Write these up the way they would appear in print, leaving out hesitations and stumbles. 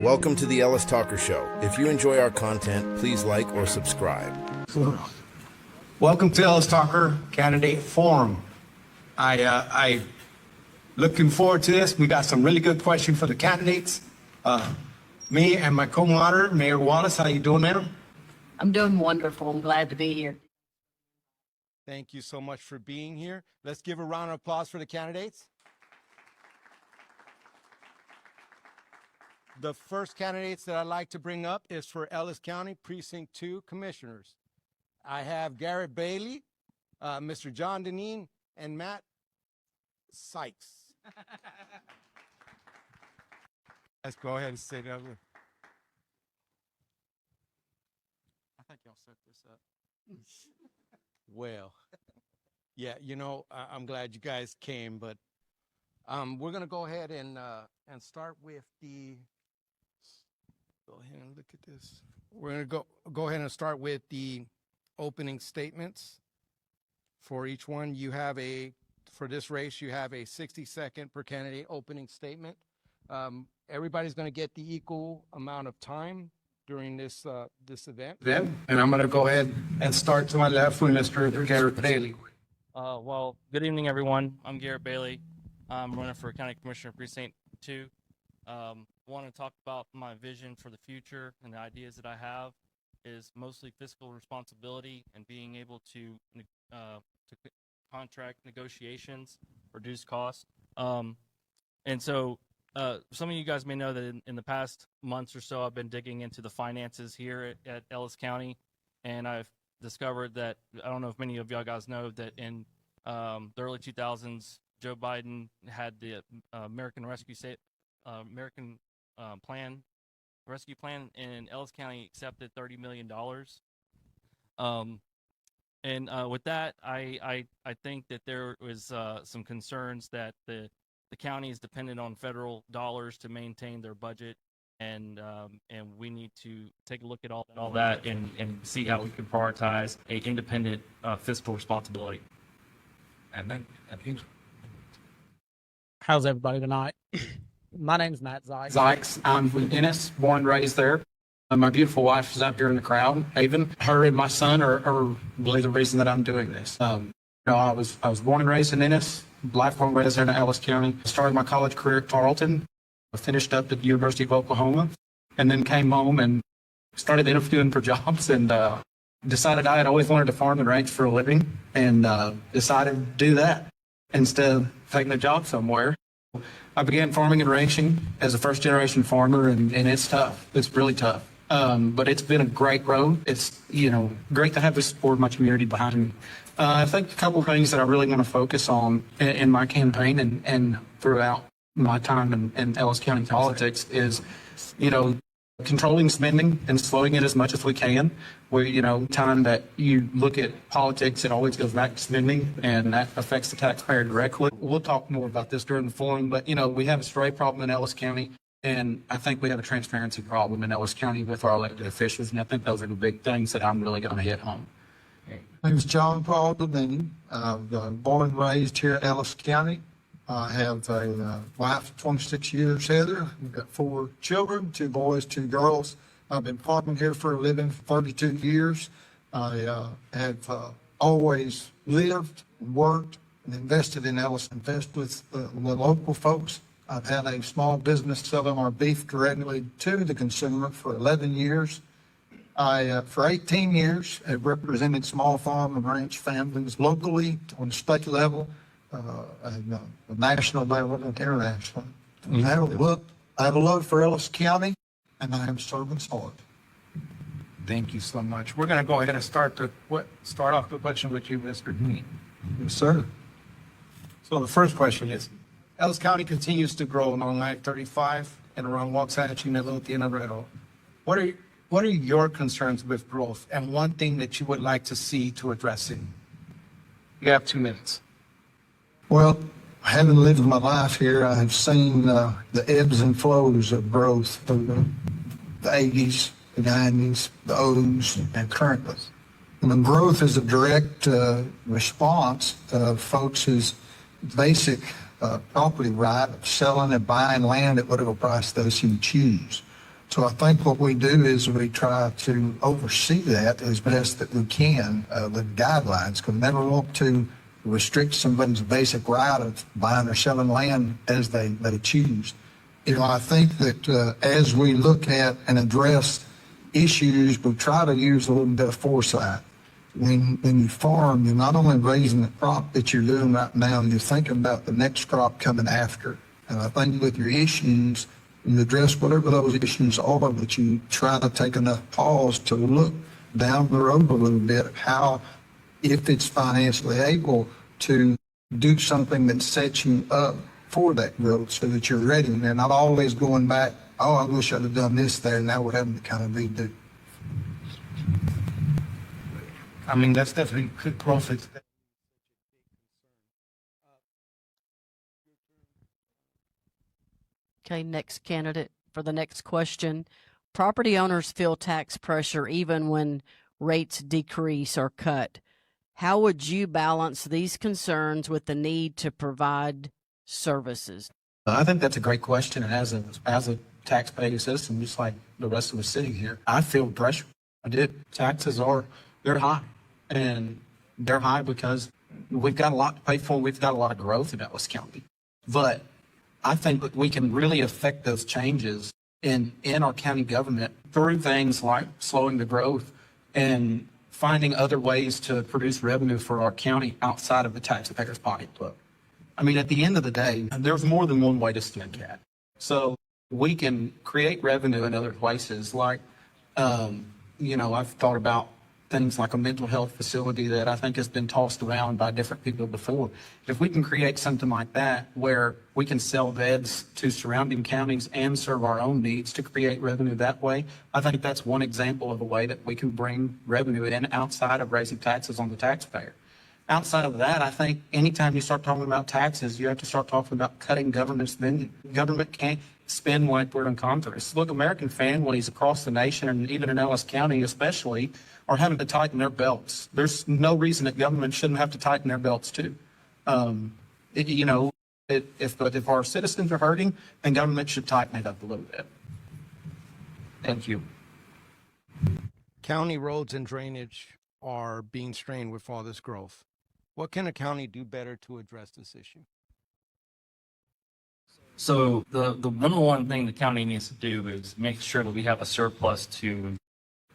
Welcome to the Ellis Talker Show. If you enjoy our content, please like or subscribe. Welcome to Ellis Talker Candidate Forum. I looking forward to this. We got some really good questions for the candidates. Me and my co-moderator, Mayor Wallace, how you doing, madam? I'm doing wonderful. I'm glad to be here. Thank you so much for being here. Let's give a round of applause for the candidates. The first candidates that I'd like to bring up is for Ellis County Precinct 2 Commissioners. I have Garrett Bailey, Mr. John Deneen, and Matt Sykes. Let's go ahead and sit up. I think y'all set this up. Well, yeah, you know, I'm glad you guys came, but we're going to go ahead and start with the. Go ahead and look at this. We're going to go ahead and start with the opening statements. For each one, you have for this race, you have a 60-second per candidate opening statement. Everybody's going to get the equal amount of time during this event. And I'm going to go ahead and start to my left with Mr. Garrett Bailey. Well, good evening, everyone. I'm Garrett Bailey. I'm running for County Commissioner Precinct 2. Want to talk about my vision for the future, and the ideas that I have is mostly fiscal responsibility and being able to contract negotiations, reduce costs. And so some of you guys may know that in the past months or so, I've been digging into the finances here at Ellis County, and I've discovered that, I don't know if many of y'all guys know, that in the early 2000s, Joe Biden had the American Rescue Plan in Ellis County accepted $30 million. And with that, I think that there was some concerns that the county is dependent on federal dollars to maintain their budget, and we need to take a look at all that and see how we can prioritize a independent fiscal responsibility. And then, How's everybody tonight? My name's Matt Sykes. Sykes, I'm from Ennis, born and raised there. My beautiful wife is up here in the crowd. Haven, her and my son are really the reason that I'm doing this. I was born and raised in Ennis, lifelong resident of Ellis County. Started my college career at Tarleton. I finished up at the University of Oklahoma, and then came home and started interviewing for jobs, and decided I had always wanted to farm and ranch for a living, and decided to do that instead of taking a job somewhere. I began farming and ranching as a first-generation farmer, and it's tough. It's really tough. But it's been a great road. It's, great to have the support of my community behind me. I think a couple of things that I really want to focus on in my campaign and throughout my time in Ellis County politics is, controlling spending and slowing it as much as we can. Time that you look at politics, it always goes back to spending, and that affects the taxpayer directly. We'll talk more about this during the forum, but, we have a stray problem in Ellis County, and I think we have a transparency problem in Ellis County with our elected officials, and I think those are the big things that I'm really going to hit home. My name is John Paul Deneen. I'm born and raised here in Ellis County. I have a wife, 26 years, Heather. We've got 4 children, 2 boys, 2 girls. I've been farming here for a living for 32 years. I have always lived, worked, and invested in Ellis, invested with the local folks. I've had a small business selling our beef directly to the consumer for 11 years. I, for 18 years, have represented small farm and ranch families locally, on the state level, and the national level and international. I have a love for Ellis County, and I am serving hard. Thank you so much. We're going to go ahead and start off the question with you, Mr. Deneen. Yes, sir. So the first question is, Ellis County continues to grow along I-35 and around Waxahachie and Midlothian and Red Oak. What are your concerns with growth, and one thing that you would like to see to address it? You have 2 minutes. Well, having lived my life here, I have seen the ebbs and flows of growth from the 80s, the 90s, the O's, and currently. And the growth is a direct response of folks' basic property right of selling and buying land at whatever price those who choose. So I think what we do is we try to oversee that as best that we can, the guidelines, because we never want to restrict somebody's basic right of buying or selling land as they choose. I think that as we look at and address issues, we try to use a little bit of foresight. When you farm, you're not only raising the crop that you're doing right now, you're thinking about the next crop coming after. And I think with your issues, you address whatever those issues are, but you try to take enough pause to look down the road a little bit, how, if it's financially able to do something that sets you up for that growth so that you're ready. And they're not always going back, oh, I wish I'd have done this there, and now we're having to kind of redo. I mean, that's definitely good growth. Okay, next candidate for the next question. Property owners feel tax pressure even when rates decrease or cut. How would you balance these concerns with the need to provide services? I think that's a great question. And as a taxpaying citizen, just like the rest of us sitting here, I feel pressure. I did. Taxes they're high. And they're high because we've got a lot to pay for. We've got a lot of growth in Ellis County. But I think that we can really affect those changes in our county government through things like slowing the growth and finding other ways to produce revenue for our county outside of the taxpayer's pocketbook. I mean, at the end of the day, there's more than one way to skin a cat. So we can create revenue in other places. Like, I've thought about things like a mental health facility that I think has been tossed around by different people before. If we can create something like that where we can sell beds to surrounding counties and serve our own needs to create revenue that way, I think that's one example of a way that we can bring revenue in outside of raising taxes on the taxpayer. Outside of that, I think anytime you start talking about taxes, you have to start talking about cutting government spending. Government can't spend like we're in Congress. Look, American families across the nation, and even in Ellis County especially, are having to tighten their belts. There's no reason that government shouldn't have to tighten their belts too. If our citizens are hurting, then government should tighten it up a little bit. Thank you. County roads and drainage are being strained with all this growth. What can a county do better to address this issue? So the number one thing the county needs to do is make sure that we have a surplus to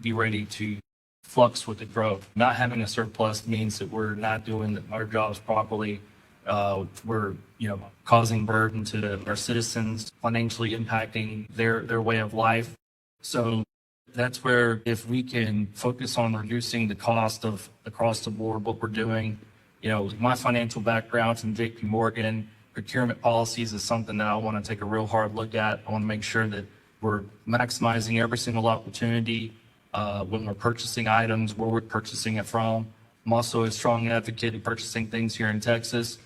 be ready to flux with the growth. Not having a surplus means that we're not doing our jobs properly. We're causing burden to our citizens, financially impacting their way of life. So that's where if we can focus on reducing the cost of across the board what we're doing, my financial background from JP Morgan, procurement policies is something that I want to take a real hard look at. I want to make sure that we're maximizing every single opportunity when we're purchasing items, where we're purchasing it from. I'm also a strong advocate of purchasing things here in Texas.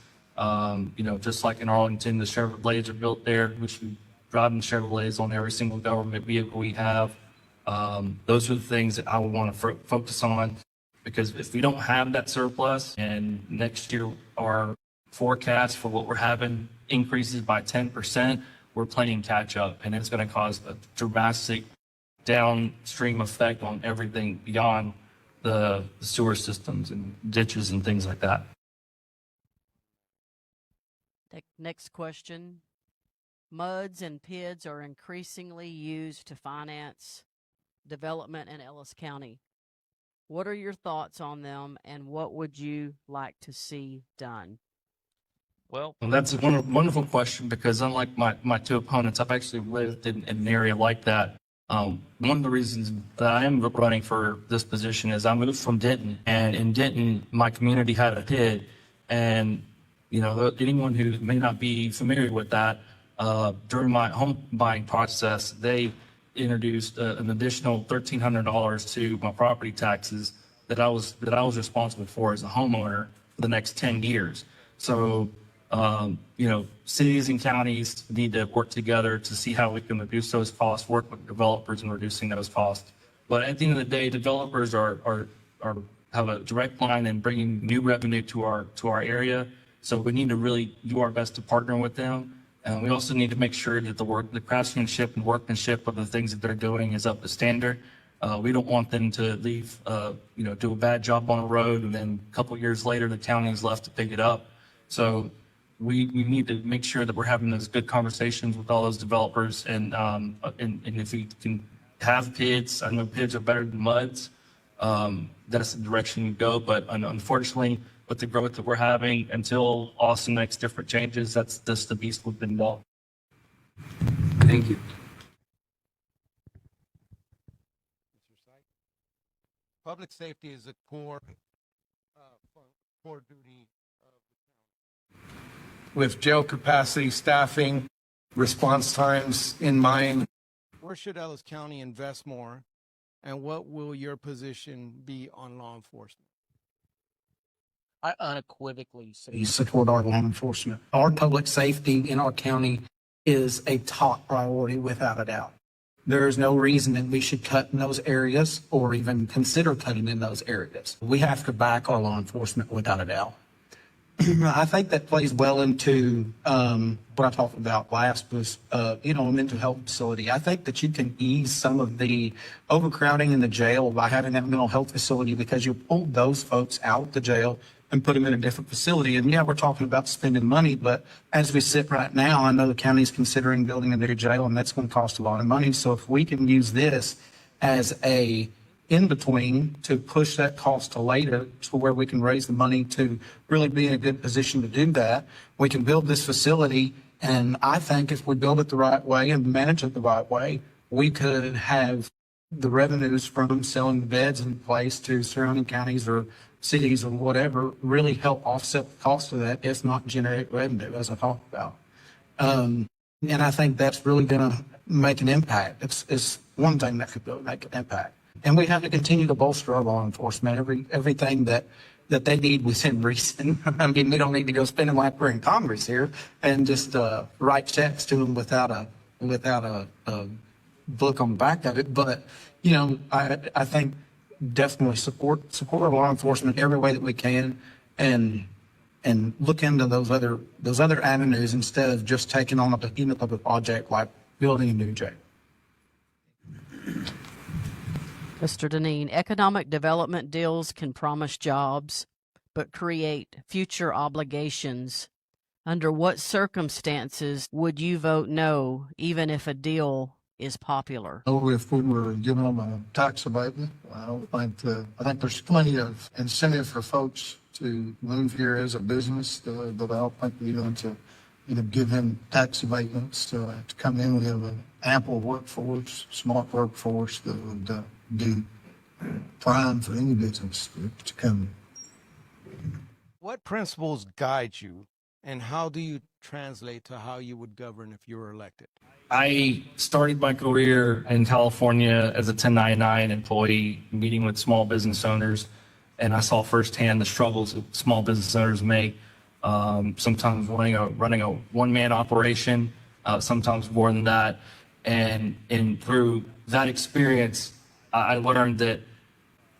Just like in Arlington, the Chevrolets are built there. We should be driving Chevrolets on every single government vehicle we have. Those are the things that I would want to focus on, because if we don't have that surplus and next year our forecast for what we're having increases by 10%, we're playing catch up, and it's going to cause a drastic downstream effect on everything beyond the sewer systems and ditches and things like that. Next question. MUDs and PIDs are increasingly used to finance development in Ellis County. What are your thoughts on them, and what would you like to see done? Well, that's a wonderful question, because unlike my two opponents, I've actually lived in an area like that. One of the reasons that I am running for this position is I moved from Denton, and in Denton, my community had a PID, and anyone who may not be familiar with that, during my home buying process, they introduced an additional $1,300 to my property taxes that I was responsible for as a homeowner for the next 10 years. So, cities and counties need to work together to see how we can reduce those costs, work with developers in reducing those costs. But at the end of the day, developers have a direct line in bringing new revenue to our area. So we need to really do our best to partner with them And we also need to make sure that the craftsmanship and workmanship of the things that they're doing is up to standard. We don't want them to leave, do a bad job on a road, and then a couple of years later, the county's left to pick it up. So we need to make sure that we're having those good conversations with all those developers, and if we can have PIDs, I know PIDs are better than MUDs. That's the direction you go, but unfortunately, with the growth that we're having, until Austin makes different changes, that's just the beast we've been dealt. Thank you. Public safety is a core duty of the county. With jail capacity, staffing, response times in mind, where should Ellis County invest more, and what will your position be on law enforcement? I unequivocally say support our law enforcement. Our public safety in our county is a top priority without a doubt. There is no reason that we should cut in those areas or even consider cutting in those areas. We have to back our law enforcement without a doubt. I think that plays well into what I talked about last was, a mental health facility. I think that you can ease some of the overcrowding in the jail by having that mental health facility, because you pull those folks out of the jail and put them in a different facility. And yeah, we're talking about spending money, but as we sit right now, I know the county is considering building a new jail, and that's going to cost a lot of money. So if we can use this as a in-between to push that cost to later, to where we can raise the money to really be in a good position to do that, we can build this facility. And I think if we build it the right way and manage it the right way, we could have the revenues from selling the beds in place to surrounding counties or cities or whatever really help offset the cost of that, if not generate revenue, as I talked about. And I think that's really going to make an impact. It's one thing that could really make an impact. And we have to continue to bolster our law enforcement, everything that they need within reason. I mean, we don't need to go spending like we're in Congress here and just write checks to them without a book on the back of it. But, I think definitely support our law enforcement every way that we can, and look into those other avenues instead of just taking on a behemoth of a project like building a new jail. Mr. Deneen, economic development deals can promise jobs, but create future obligations. Under what circumstances would you vote no, even if a deal is popular? Oh, if we were giving them a tax abatement, I think there's plenty of incentive for folks to move here as a business, but I don't think we need to give them tax abatements to come in. We have an ample workforce, smart workforce that would be prime for any business to come. What principles guide you, and how do you translate to how you would govern if you were elected? I started my career in California as a 1099 employee, meeting with small business owners, and I saw firsthand the struggles that small business owners make. Sometimes running a one-man operation, sometimes more than that, and through that experience, I learned that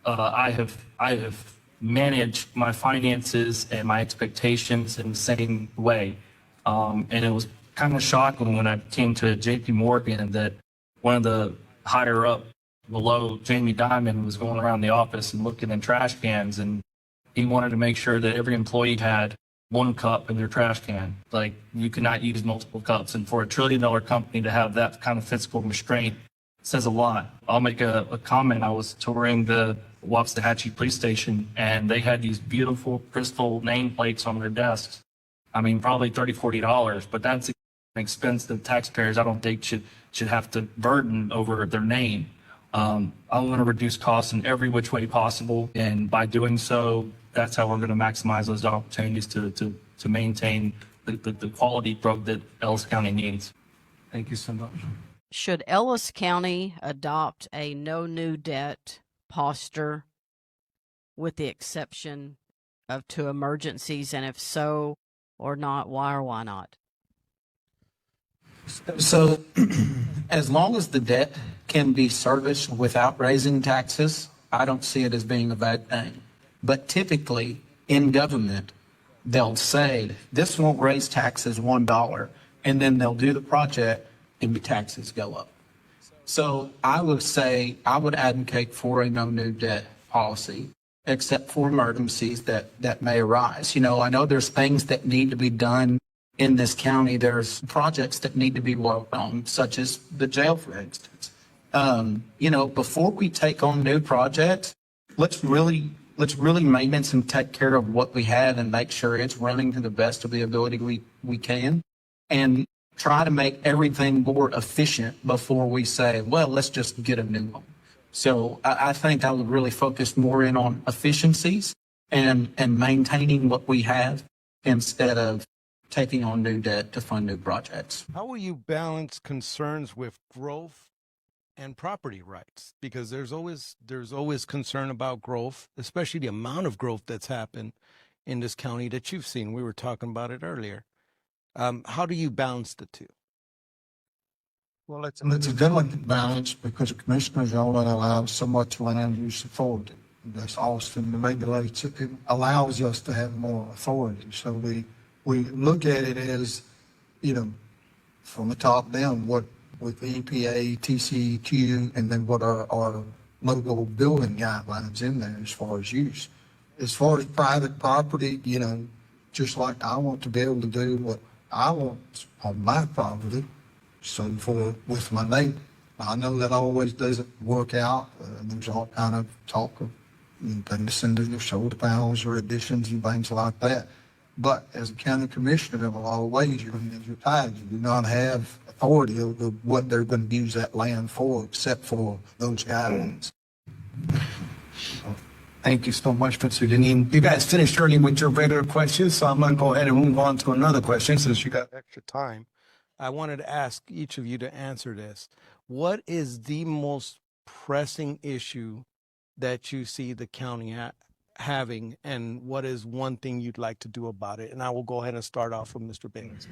I have managed my finances and my expectations in the same way, and it was kind of shocking when I came to JP Morgan that one of the higher up below Jamie Dimon was going around the office and looking in trash cans, and he wanted to make sure that every employee had one cup in their trash can. Like, you cannot use multiple cups, and for $1 trillion company to have that kind of fiscal restraint says a lot. I'll make a comment. I was touring the Waxahachie police station, and they had these beautiful crystal nameplates on their desks. I mean, probably $30, $40, but that's an expense that taxpayers I don't think should have to burden over their name. I want to reduce costs in every which way possible, and by doing so, that's how we're going to maximize those opportunities to maintain the quality growth that Ellis County needs. Thank you so much. Should Ellis County adopt a no new debt posture, with the exception of to emergencies, and if so or not, why or why not? So as long as the debt can be serviced without raising taxes, I don't see it as being a bad thing. But typically in government, they'll say, this won't raise taxes $1, and then they'll do the project and the taxes go up. So I would say I would advocate for a no new debt policy, except for emergencies that may arise. You know, I know there's things that need to be done in this county. There's projects that need to be worked on, such as the jail, for instance. You know, before we take on new projects, let's really maintenance and take care of what we have and make sure it's running to the best of the ability we can, and try to make everything more efficient before we say, well, let's just get a new one. So I think I would really focus more in on efficiencies and maintaining what we have instead of taking on new debt to fund new projects. How will you balance concerns with growth and property rights? Because there's always concern about growth, especially the amount of growth that's happened in this county that you've seen. We were talking about it earlier. How do you balance the two? Well, it's a delicate balance because the commissioners only allow so much land use authority. That's Austin, the regulates it. It allows us to have more authority. So we look at it as, you know, from the top down, what with EPA, TCEQ, and then what are our local building guidelines in there as far as use. As far as private property, you know, just like I want to be able to do what I want on my property, so with my neighbor. I know that always doesn't work out. There's all kind of talk of putting this into your solar panels or additions and things like that. But as a county commissioner, in a lot of ways, you're going to use your time. You do not have authority over what they're going to use that land for, except for those guidelines. Thank you so much, Mr. Deneen. You guys finished early with your regular questions, so I'm going to go ahead and move on to another question since you got Extra time. I wanted to ask each of you to answer this. What is the most pressing issue that you see the county having, and what is one thing you'd like to do about it? And I will go ahead and start off with Mr. Baines.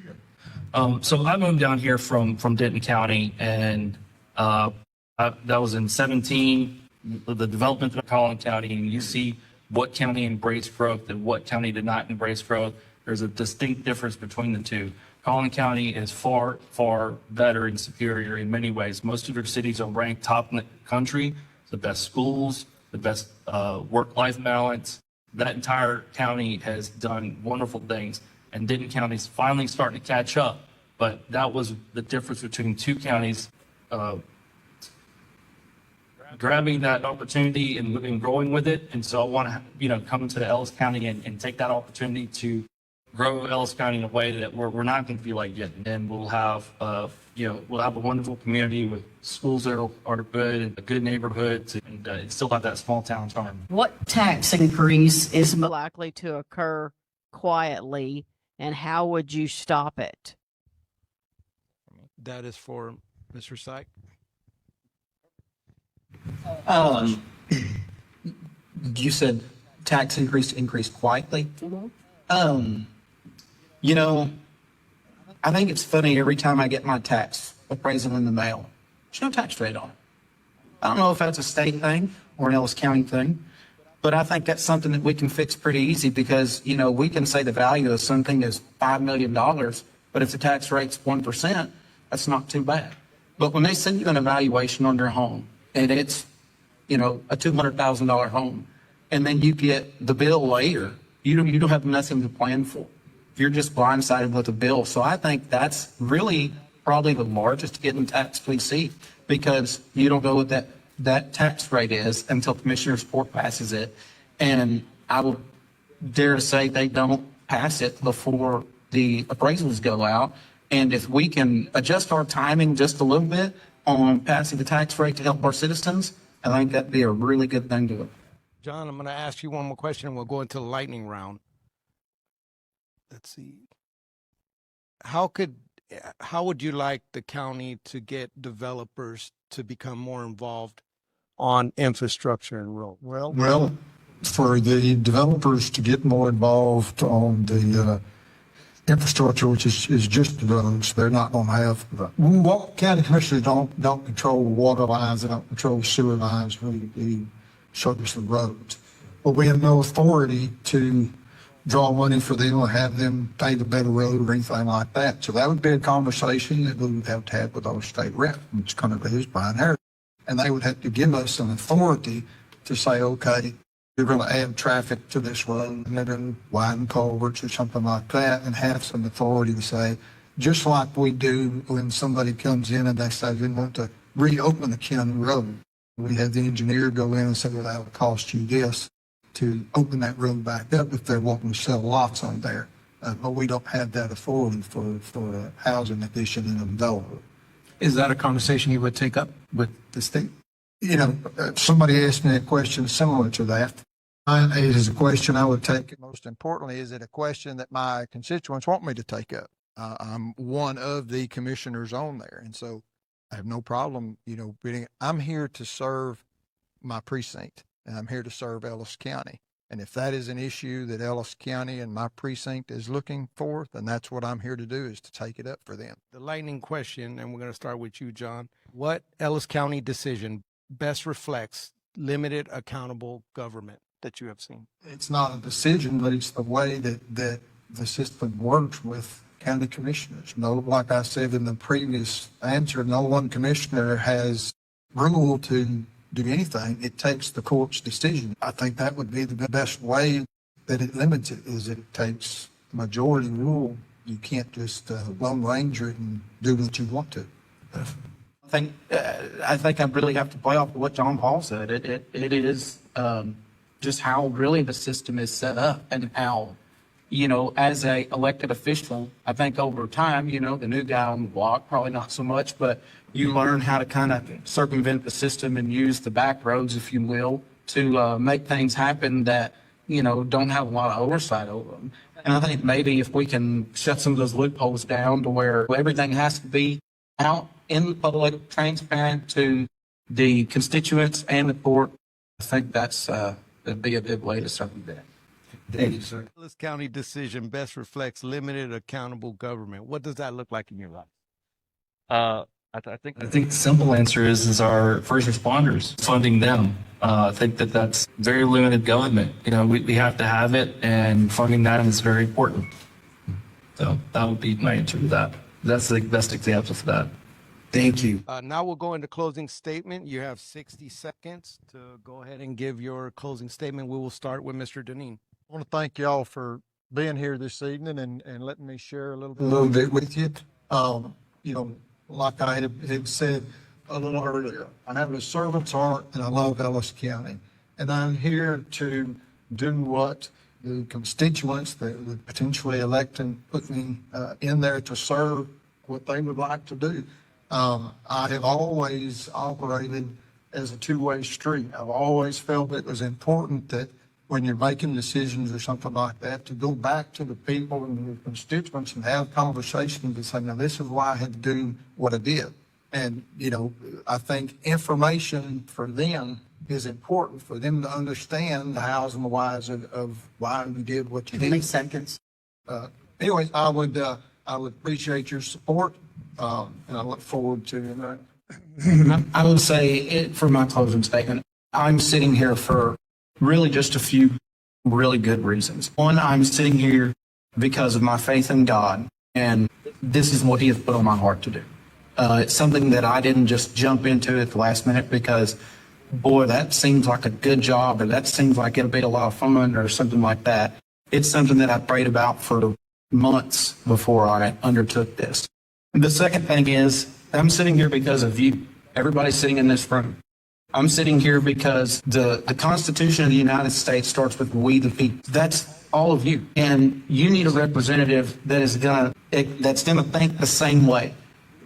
So I moved down here from Denton County, and that was in 17. The development of Collin County, and you see what county embraced growth and what county did not embrace growth. There's a distinct difference between the two. Collin County is far, far better and superior in many ways. Most of their cities are ranked top in the country, the best schools, the best work-life balance. That entire county has done wonderful things, and Denton County's finally starting to catch up. But that was the difference between two counties grabbing that opportunity and growing with it. And so I want to, come to Ellis County and take that opportunity to grow Ellis County in a way that we're not going to feel like getting. And we'll have, we'll have a wonderful community with schools that are good and a good neighborhood, and still have that small town charm. What tax increase is likely to occur quietly, and how would you stop it? That is for Mr. Syke. You said tax increase quietly. I think it's funny every time I get my tax appraisal in the mail, there's no tax rate on it. I don't know if that's a state thing or an Ellis County thing, but I think that's something that we can fix pretty easy because, we can say the value of something is $5 million, but if the tax rate's 1%, that's not too bad. But when they send you an evaluation on your home and it's, a $200,000 home, and then you get the bill later, you don't have nothing to plan for. You're just blindsided with a bill. So I think that's really probably the largest hidden tax we see because you don't know what that tax rate is until Commissioner's Court passes it. And I would dare to say they don't pass it before the appraisals go out. And if we can adjust our timing just a little bit on passing the tax rate to help our citizens, I think that'd be a really good thing to do. John, I'm going to ask you one more question and we'll go into the lightning round. Let's see. How would you like the county to get developers to become more involved on infrastructure and road? Well, for the developers to get more involved on the infrastructure, which is just the roads, they're not going to have. County commissioners don't control water lines, they don't control sewer lines, we service the roads. But we have no authority to draw money for them or have them pave a better road or anything like that. So that would be a conversation that we would have to have with our state rep, which kind of is Brian Harris. And they would have to give us some authority to say, okay, you're going to add traffic to this road and they're going to widen culverts or something like that, and have some authority to say, just like we do when somebody comes in and they say we want to reopen the county road. We have the engineer go in and say, well, that would cost you this to open that road back up if they're wanting to sell lots on there. But we don't have that authority for housing addition and development. Is that a conversation you would take up with the state? You know, somebody asked me a question similar to that. It is a question I would take. Most importantly, is it a question that my constituents want me to take up? I'm one of the commissioners on there, and so I have no problem, you know, I'm here to serve my precinct, and I'm here to serve Ellis County. And if that is an issue that Ellis County and my precinct is looking for, then that's what I'm here to do, is to take it up for them. The lightning question, and we're going to start with you, John. What Ellis County decision best reflects limited accountable government that you have seen? It's not a decision, but it's the way that the system works with county commissioners. No, like I said in the previous answer, no one commissioner has rule to do anything. It takes the court's decision. I think that would be the best way that it limits it, is it takes majority rule. You can't just lone ranger it and do what you want to. I think I really have to play off of what John Paul said. It is just how really the system is set up, and how, you know, as a elected official, I think over time, you know, the new guy on the block, probably not so much, but you learn how to kind of circumvent the system and use the back roads, if you will, to make things happen that, you know, don't have a lot of oversight over them. And I think maybe if we can shut some of those loopholes down to where everything has to be out in the public, transparent to the constituents and the court, I think that'd be a good way to circumvent. Thank you, sir. Ellis County decision best reflects limited accountable government. What does that look like in your life? I think the simple answer is our first responders, funding them. I think that's very limited government. You know, we have to have it, and funding that is very important. So that would be my answer to that. That's the best example for that. Thank you. Now we'll go into closing statement. You have 60 seconds to go ahead and give your closing statement. We will start with Mr. Deneen. I want to thank y'all for being here this evening and letting me share a little bit with you. You know, like I had said a little earlier, I have a servant's heart and I love Ellis County. And I'm here to do what the constituents that would potentially elect and put me in there to serve, what they would like to do. I have always operated as a two-way street. I've always felt it was important that when you're making decisions or something like that, to go back to the people and the constituents and have conversations and say, now this is why I had to do what I did. And, you know, I think information for them is important, for them to understand the hows and the whys of why you did what you did. 20 seconds. Anyways, I would appreciate your support, and I look forward to I would say, for my closing statement, I'm sitting here for really just a few really good reasons. One, I'm sitting here because of my faith in God, and this is what He has put on my heart to do. It's something that I didn't just jump into at the last minute because, boy, that seems like a good job, or that seems like it'll be a lot of fun, or something like that. It's something that I prayed about for months before I undertook this. The second thing is, I'm sitting here because of you. Everybody sitting in this room. I'm sitting here because the Constitution of the United States starts with we the people. That's all of you. And you need a representative that's gonna think the same way.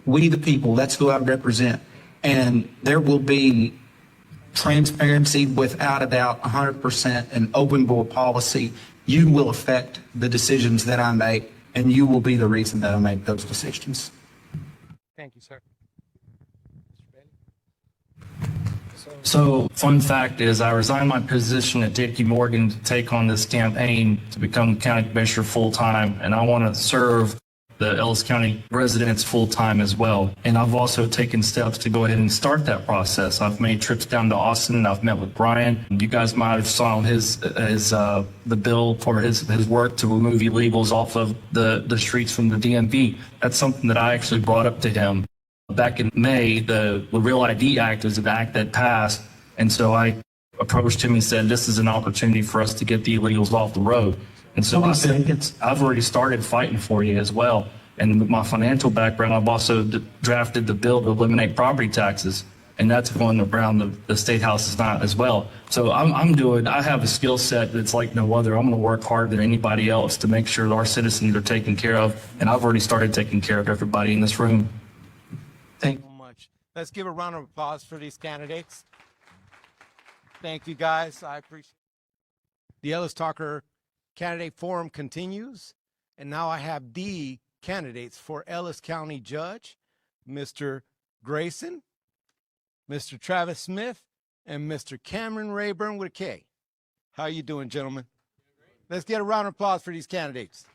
We the people, that's who I represent. And there will be transparency without a doubt, 100%, an open board policy. You will affect the decisions that I make, and you will be the reason that I make those decisions. Thank you, sir. So, fun fact is, I resigned my position at J.P. Morgan to take on this campaign to become county commissioner full time, and I want to serve the Ellis County residents full time as well. And I've also taken steps to go ahead and start that process. I've made trips down to Austin and I've met with Brian. You guys might have saw the bill for his work to remove illegals off of the streets from the DMV. That's something that I actually brought up to him. Back in May, the Real ID Act was an act that passed. And so I approached him and said, this is an opportunity for us to get the illegals off the road. And so I said, I've already started fighting for you as well. And with my financial background, I've also drafted the bill to eliminate property taxes. And that's going around the state house as well. So I have a skill set that's like no other. I'm going to work harder than anybody else to make sure our citizens are taken care of. And I've already started taking care of everybody in this room. Thank you so much. Let's give a round of applause for these candidates. Thank you, guys. I appreciate it. The Ellis Talker Candidate Forum continues. And now I have the candidates for Ellis County Judge, Mr. Grayson, Mr. Travis Smith, and Mr. Cameron Rayburn with a K. How you doing, gentlemen? Let's get a round of applause for these candidates.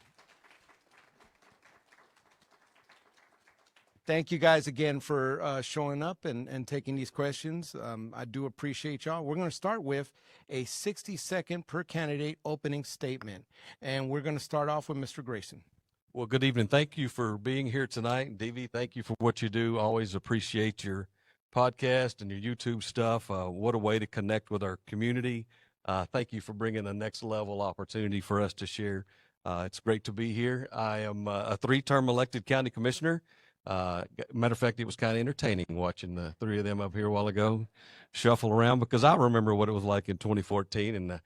Thank you guys again for showing up and taking these questions. I do appreciate y'all. We're going to start with a 60-second per candidate opening statement. And we're going to start off with Mr. Grayson. Well, good evening. Thank you for being here tonight. DV, thank you for what you do. Always appreciate your podcast and your YouTube stuff. What a way to connect with our community. Thank you for bringing a next level opportunity for us to share. It's great to be here. I am a 3-term elected county commissioner. Matter of fact, it was kind of entertaining watching the 3 of them up here a while ago shuffle around, because I remember what it was like in 2014 and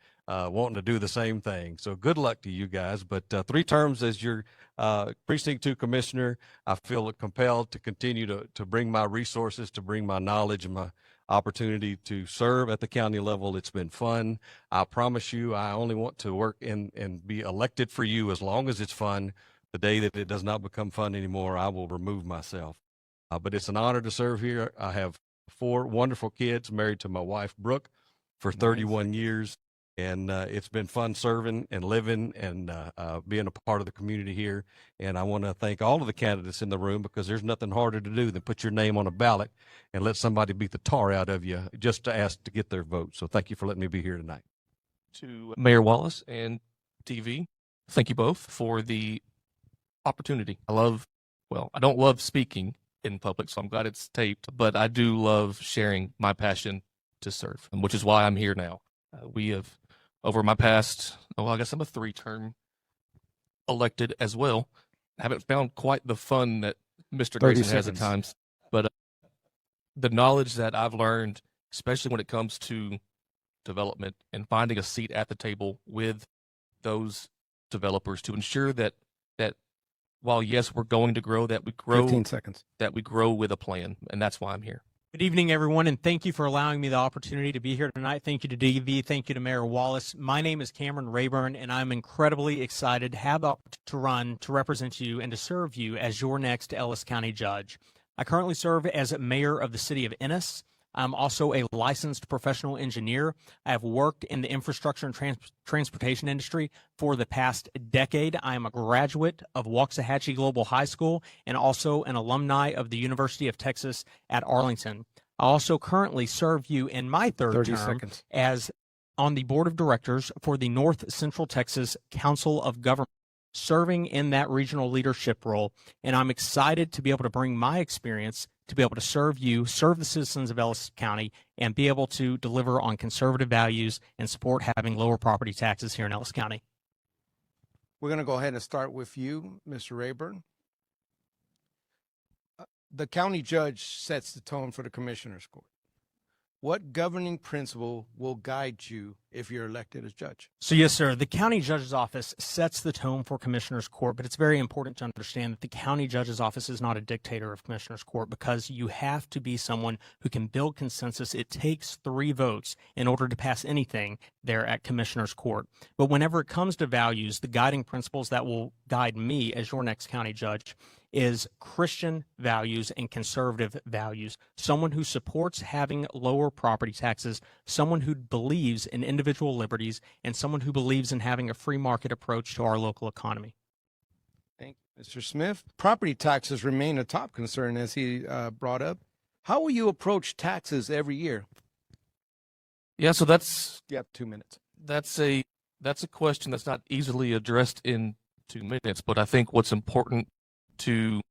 wanting to do the same thing. So good luck to you guys. But 3 terms as your Precinct 2 commissioner, I feel compelled to continue to bring my resources, to bring my knowledge and my opportunity to serve at the county level. It's been fun. I promise you, I only want to work and be elected for you as long as it's fun. The day that it does not become fun anymore, I will remove myself. But it's an honor to serve here. I have 4 wonderful kids, married to my wife, Brooke, for 31 years. And it's been fun serving and living and being a part of the community here. And I want to thank all of the candidates in the room, because there's nothing harder to do than put your name on a ballot and let somebody beat the tar out of you just to ask to get their vote. So thank you for letting me be here tonight. To Mayor Wallace and TV, thank you both for the opportunity. I don't love speaking in public, so I'm glad it's taped, but I do love sharing my passion to serve, which is why I'm here now. We have, over my past, I guess I'm a 3-term elected as well. I haven't found quite the fun that Mr. Grayson has at times, but the knowledge that I've learned, especially when it comes to development and finding a seat at the table with those developers to ensure that while yes, we're going to grow, that we grow 15 seconds. That we grow with a plan, and that's why I'm here. Good evening, everyone, and thank you for allowing me the opportunity to be here tonight. Thank you to DV. Thank you to Mayor Wallace. My name is Cameron Rayburn, and I'm incredibly excited to have the opportunity to run to represent you and to serve you as your next Ellis County Judge. I currently serve as mayor of the city of Ennis. I'm also a licensed professional engineer. I have worked in the infrastructure and transportation industry for the past decade. I am a graduate of Waxahachie Global High School and also an alumni of the University of Texas at Arlington. I also currently serve you in my 3rd term as on the board of directors for the North Central Texas Council of Government, serving in that regional leadership role. And I'm excited to be able to bring my experience to be able to serve you, serve the citizens of Ellis County, and be able to deliver on conservative values and support having lower property taxes here in Ellis County. We're going to go ahead and start with you, Mr. Rayburn. The county judge sets the tone for the commissioner's court. What governing principle will guide you if you're elected as judge? So yes, sir. The county judge's office sets the tone for commissioner's court, but it's very important to understand that the county judge's office is not a dictator of commissioner's court, because you have to be someone who can build consensus. It takes 3 votes in order to pass anything there at commissioner's court. But whenever it comes to values, the guiding principles that will guide me as your next county judge is Christian values and conservative values. Someone who supports having lower property taxes, someone who believes in individual liberties, and someone who believes in having a free market approach to our local economy. Thank Mr. Smith, property taxes remain a top concern, as he brought up. How will you approach taxes every year? Yeah, so that's You have 2 minutes. that's a question that's not easily addressed in 2 minutes, but I think what's important to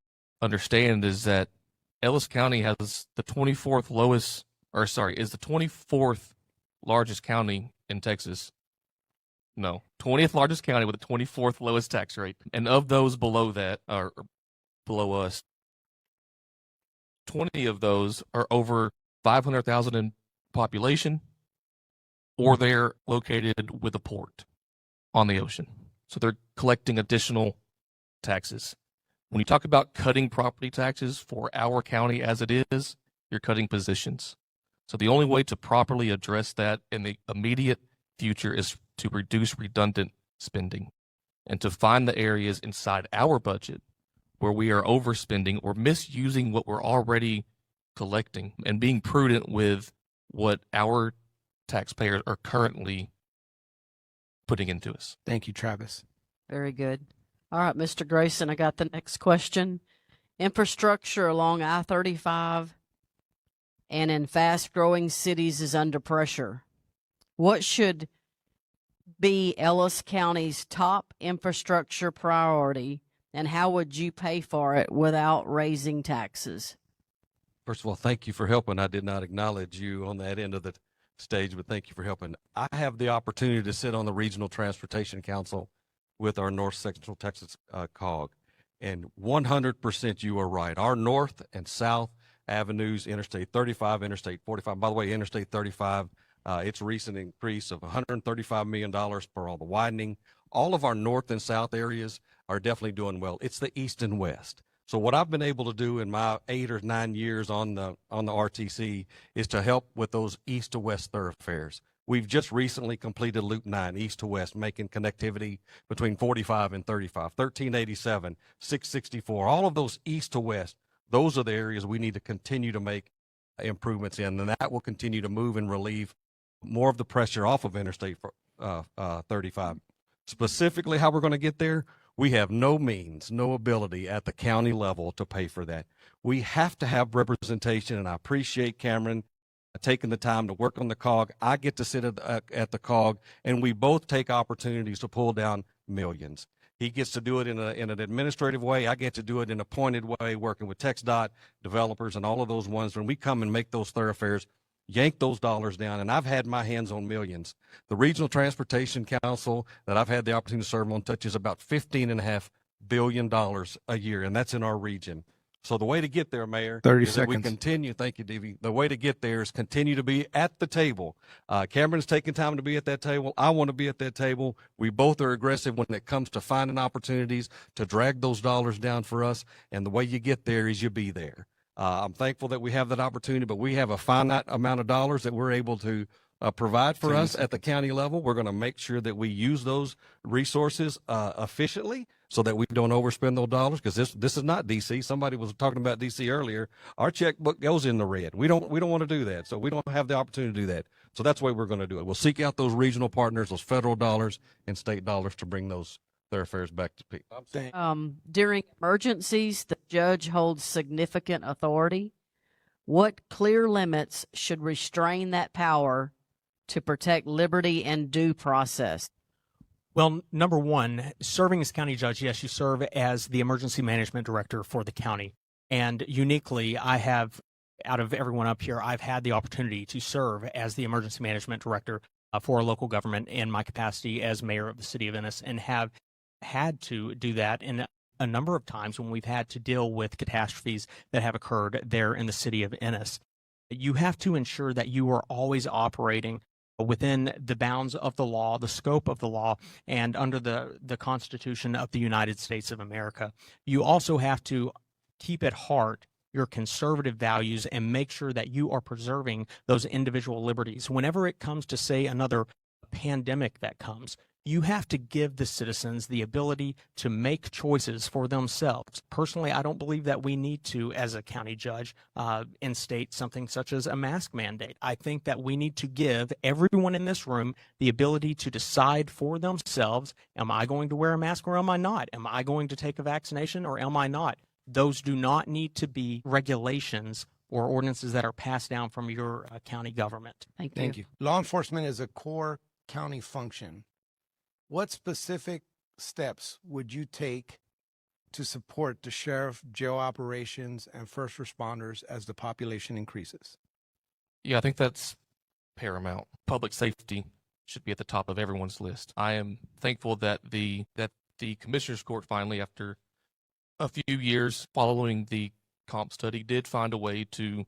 understand is that Ellis County has the 24th lowest, or sorry, is the 24th largest county in Texas. No, 20th largest county with the 24th lowest tax rate. And of those below that, or below us, 20 of those are over 500,000 in population, or they're located with a port on the ocean. So they're collecting additional taxes. When you talk about cutting property taxes for our county as it is, you're cutting positions. So the only way to properly address that in the immediate future is to reduce redundant spending and to find the areas inside our budget where we are overspending or misusing what we're already collecting and being prudent with what our taxpayers are currently putting into us. Thank you, Travis. Very good. All right, Mr. Grayson, I got the next question. Infrastructure along I-35 and in fast-growing cities is under pressure. What should be Ellis County's top infrastructure priority, and how would you pay for it without raising taxes? First of all, thank you for helping. I did not acknowledge you on that end of the stage, but thank you for helping. I have the opportunity to sit on the Regional Transportation Council with our North Central Texas COG, and 100% you are right. Our north and south avenues, Interstate 35, Interstate 45, by the way, Interstate 35, its recent increase of $135 million for all the widening. All of our north and south areas are definitely doing well. It's the east and west. So what I've been able to do in my 8 or 9 years on the RTC is to help with those east to west thoroughfares. We've just recently completed Loop 9, east to west, making connectivity between 45 and 35, 1387, 664, all of those east to west. Those are the areas we need to continue to make improvements in, and that will continue to move and relieve more of the pressure off of Interstate 35. Specifically how we're going to get there, we have no means, no ability at the county level to pay for that. We have to have representation, and I appreciate Cameron taking the time to work on the COG. I get to sit at the COG, and we both take opportunities to pull down millions. He gets to do it in an administrative way. I get to do it in a pointed way, working with TxDOT, developers, and all of those ones. When we come and make those thoroughfares, yank those dollars down, and I've had my hands on millions. The Regional Transportation Council that I've had the opportunity to serve on touches about $15.5 billion a year, and that's in our region. So the way to get there, Mayor, 30 is that we seconds. continue, thank you, DV, the way to get there is continue to be at the table. Cameron's taking time to be at that table. I want to be at that table. We both are aggressive when it comes to finding opportunities to drag those dollars down for us, and the way you get there is you be there. I'm thankful that we have that opportunity, but we have a finite amount of dollars that we're able to provide for us at the county level. We're going to make sure that we use those resources efficiently so that we don't overspend those dollars, because this is not DC. Somebody was talking about DC earlier. Our checkbook goes in the red. We don't want to do that, so we don't have the opportunity to do that. So that's the way we're going to do it. We'll seek out those regional partners, those federal dollars and state dollars to bring those thoroughfares back to people. During emergencies, the judge holds significant authority. What clear limits should restrain that power to protect liberty and due process? Well, number one, serving as county judge, yes, you serve as the emergency management director for the county. And uniquely, I have, out of everyone up here, I've had the opportunity to serve as the emergency management director for a local government in my capacity as mayor of the city of Ennis, and have had to do that in a number of times when we've had to deal with catastrophes that have occurred there in the city of Ennis. You have to ensure that you are always operating within the bounds of the law, the scope of the law, and under the Constitution of the United States of America. You also have to keep at heart your conservative values and make sure that you are preserving those individual liberties. Whenever it comes to, say, another pandemic that comes, You have to give the citizens the ability to make choices for themselves. Personally, I don't believe that we need to, as a county judge, instate something such as a mask mandate. I think that we need to give everyone in this room the ability to decide for themselves, am I going to wear a mask or am I not? Am I going to take a vaccination or am I not? Those do not need to be regulations or ordinances that are passed down from your county government. Thank you. Law enforcement is a core county function. What specific steps would you take to support the sheriff, jail operations, and first responders as the population increases? Yeah, I think that's paramount. Public safety should be at the top of everyone's list. I am thankful that the Commissioner's Court finally, after a few years following the comp study, did find a way to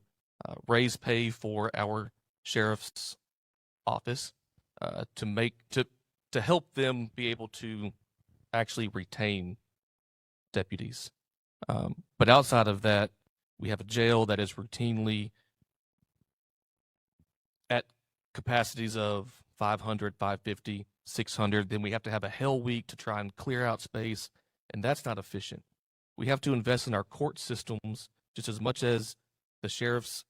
raise pay for our sheriff's office to help them be able to actually retain deputies. But outside of that, we have a jail that is routinely at capacities of 500, 550, 600. Then we have to have a hell week to try and clear out space, and that's not efficient. We have to invest in our court systems just as much as the sheriff's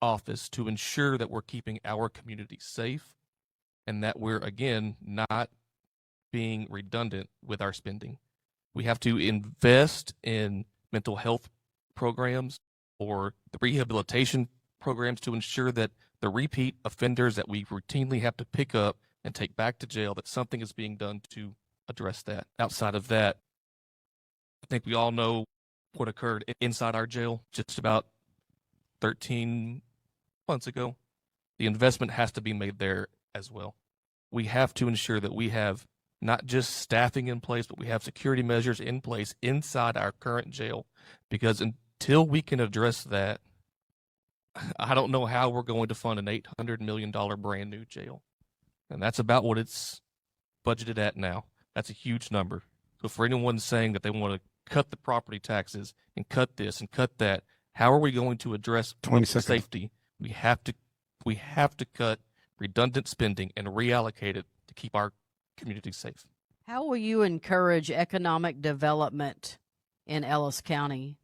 office to ensure that we're keeping our community safe and that we're, again, not being redundant with our spending. We have to invest in mental health programs or the rehabilitation programs to ensure that the repeat offenders that we routinely have to pick up and take back to jail, that something is being done to address that. Outside of that, I think we all know what occurred inside our jail just about 13 months ago. The investment has to be made there as well. We have to ensure that we have not just staffing in place, but we have security measures in place inside our current jail, because until we can address that, I don't know how we're going to fund an $800 million brand new jail. And that's about what it's budgeted at now. That's a huge number. So for anyone saying that they want to cut the property taxes and cut this and cut that, how are we going to address safety? We have to cut redundant spending and reallocate it to keep our community safe. How will you encourage economic development in Ellis County?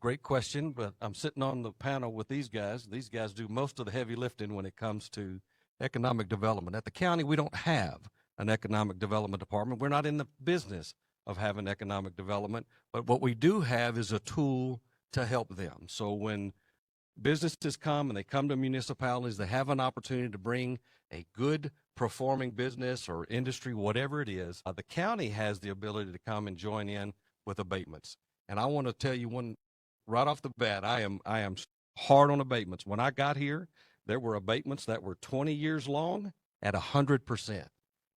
Great question, but I'm sitting on the panel with these guys. These guys do most of the heavy lifting when it comes to economic development. At the county, we don't have an economic development department. We're not in the business of having economic development, but what we do have is a tool to help them. So when businesses come and they come to municipalities, they have an opportunity to bring a good performing business or industry, whatever it is. The county has the ability to come and join in with abatements. And I want to tell you one right off the bat, I am hard on abatements. When I got here, there were abatements that were 20 years long at 100%.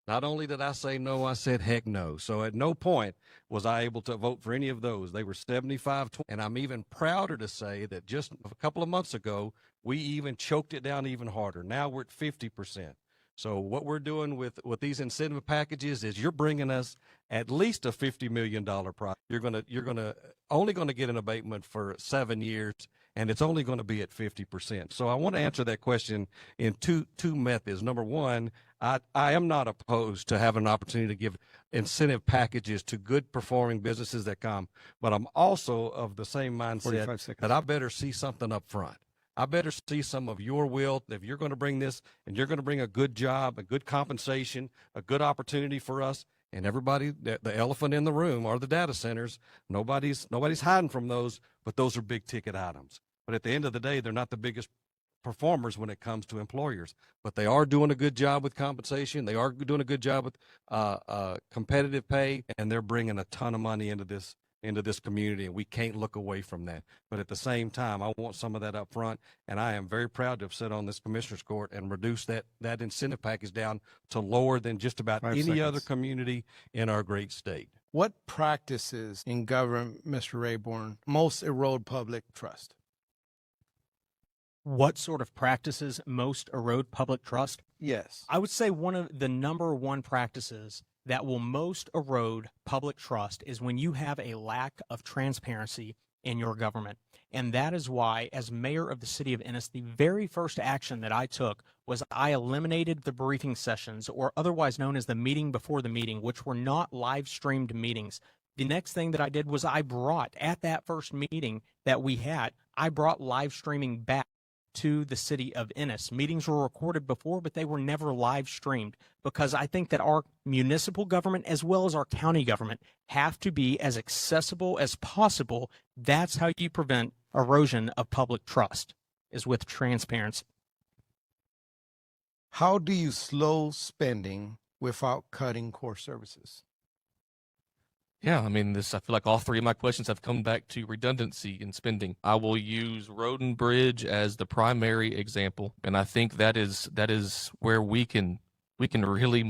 Not only did I say no, I said heck no. So at no point was I able to vote for any of those. They were 75-20. And I'm even prouder to say that just a couple of months ago, we even choked it down even harder. Now we're at 50%. So what we're doing with these incentive packages is you're bringing us at least a $50 million project. You're only going to get an abatement for 7 years, and it's only going to be at 50%. So I want to answer that question in two methods. Number one, I am not opposed to having an opportunity to give incentive packages to good performing businesses that come, but I'm also of the same mindset that I better see something up front. I better see some of your will. If you're going to bring this and you're going to bring a good job, a good compensation, a good opportunity for us, and everybody, the elephant in the room are the data centers. Nobody's hiding from those, but those are big ticket items. But at the end of the day, they're not the biggest performers when it comes to employers, but they are doing a good job with compensation. They are doing a good job with competitive pay, and they're bringing a ton of money into this community, and we can't look away from that. But at the same time, I want some of that up front, and I am very proud to have sat on this commissioner's court and reduce that incentive package down to lower than just about any other community in our great state. What practices in government, Mr. Rayburn, most erode public trust? What sort of practices most erode public trust? Yes. I would say one of the number one practices that will most erode public trust is when you have a lack of transparency in your government. And that is why, as mayor of the city of Ennis, the very first action that I took was I eliminated the briefing sessions, or otherwise known as the meeting before the meeting, which were not live streamed meetings. The next thing that I did was I brought, at that first meeting that we had, I brought live streaming back to the city of Ennis. Meetings were recorded before, but they were never live streamed, because I think that our municipal government as well as our county government have to be as accessible as possible. That's how you prevent erosion of public trust, is with transparency. How do you slow spending without cutting core services? Yeah, I mean, I feel like all three of my questions have come back to redundancy in spending. I will use road and bridge as the primary example, and I think that is where we can really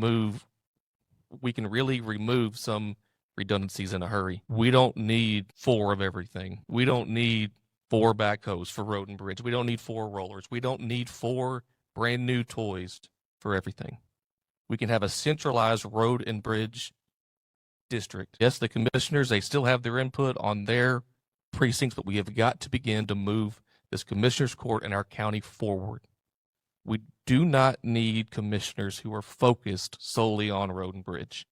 remove some redundancies in a hurry. We don't need 4 of everything. We don't need 4 backhoes for road and bridge. We don't need 4 rollers. We don't need 4 brand new toys for everything. We can have a centralized road and bridge district. Yes, the commissioners, they still have their input on their precincts, but we have got to begin to move this commissioners court and our county forward. We do not need commissioners who are focused solely on road and bridge.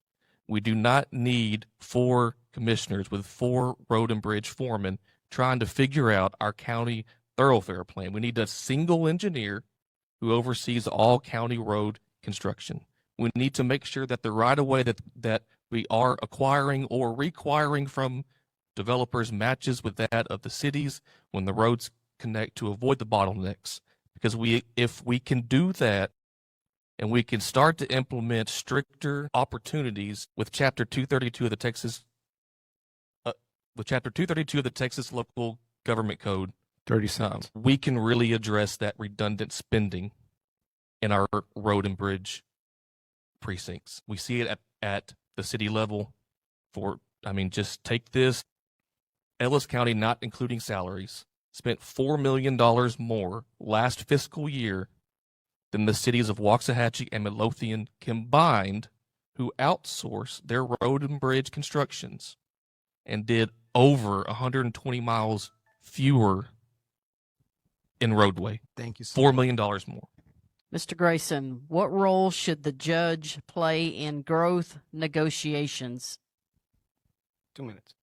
We do not need 4 commissioners with 4 road and bridge foremen trying to figure out our county thoroughfare plan. We need a single engineer who oversees all county road construction. We need to make sure that the right-of-way that we are acquiring or requiring from developers matches with that of the cities when the roads connect, to avoid the bottlenecks. Because if we can do that, and we can start to implement stricter opportunities with Chapter 232 of the Texas Local Government Code, 30 seconds. we can really address that redundant spending in our road and bridge precincts. We see it at the city level. Just take this. Ellis County, not including salaries, spent $4 million more last fiscal year than the cities of Waxahachie and Midlothian combined, who outsourced their road and bridge constructions and did over 120 miles fewer in roadway. Thank you so $4 million more. Mr. Grayson, what role should the judge play in growth negotiations? 2 minutes.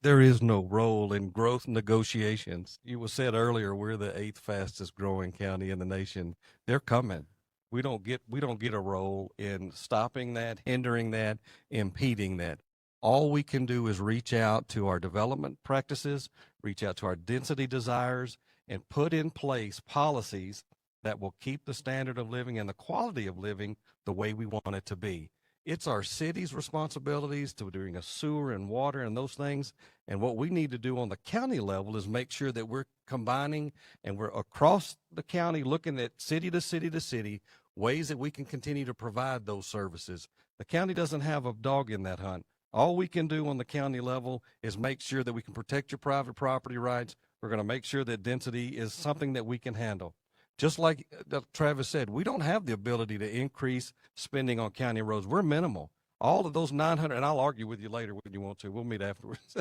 There is no role in growth negotiations. You was said earlier, we're the 8th fastest growing county in the nation. They're coming. We don't get a role in stopping that, hindering that, impeding that. All we can do is reach out to our development practices, reach out to our density desires, and put in place policies that will keep the standard of living and the quality of living the way we want it to be. It's our city's responsibilities to doing a sewer and water and those things. And what we need to do on the county level is make sure that we're combining and we're across the county looking at city to city to city, ways that we can continue to provide those services. The county doesn't have a dog in that hunt. All we can do on the county level is make sure that we can protect your private property rights. We're going to make sure that density is something that we can handle. Just like Travis said, we don't have the ability to increase spending on county roads. We're minimal. All of those 900, and I'll argue with you later when you want to. We'll meet afterwards.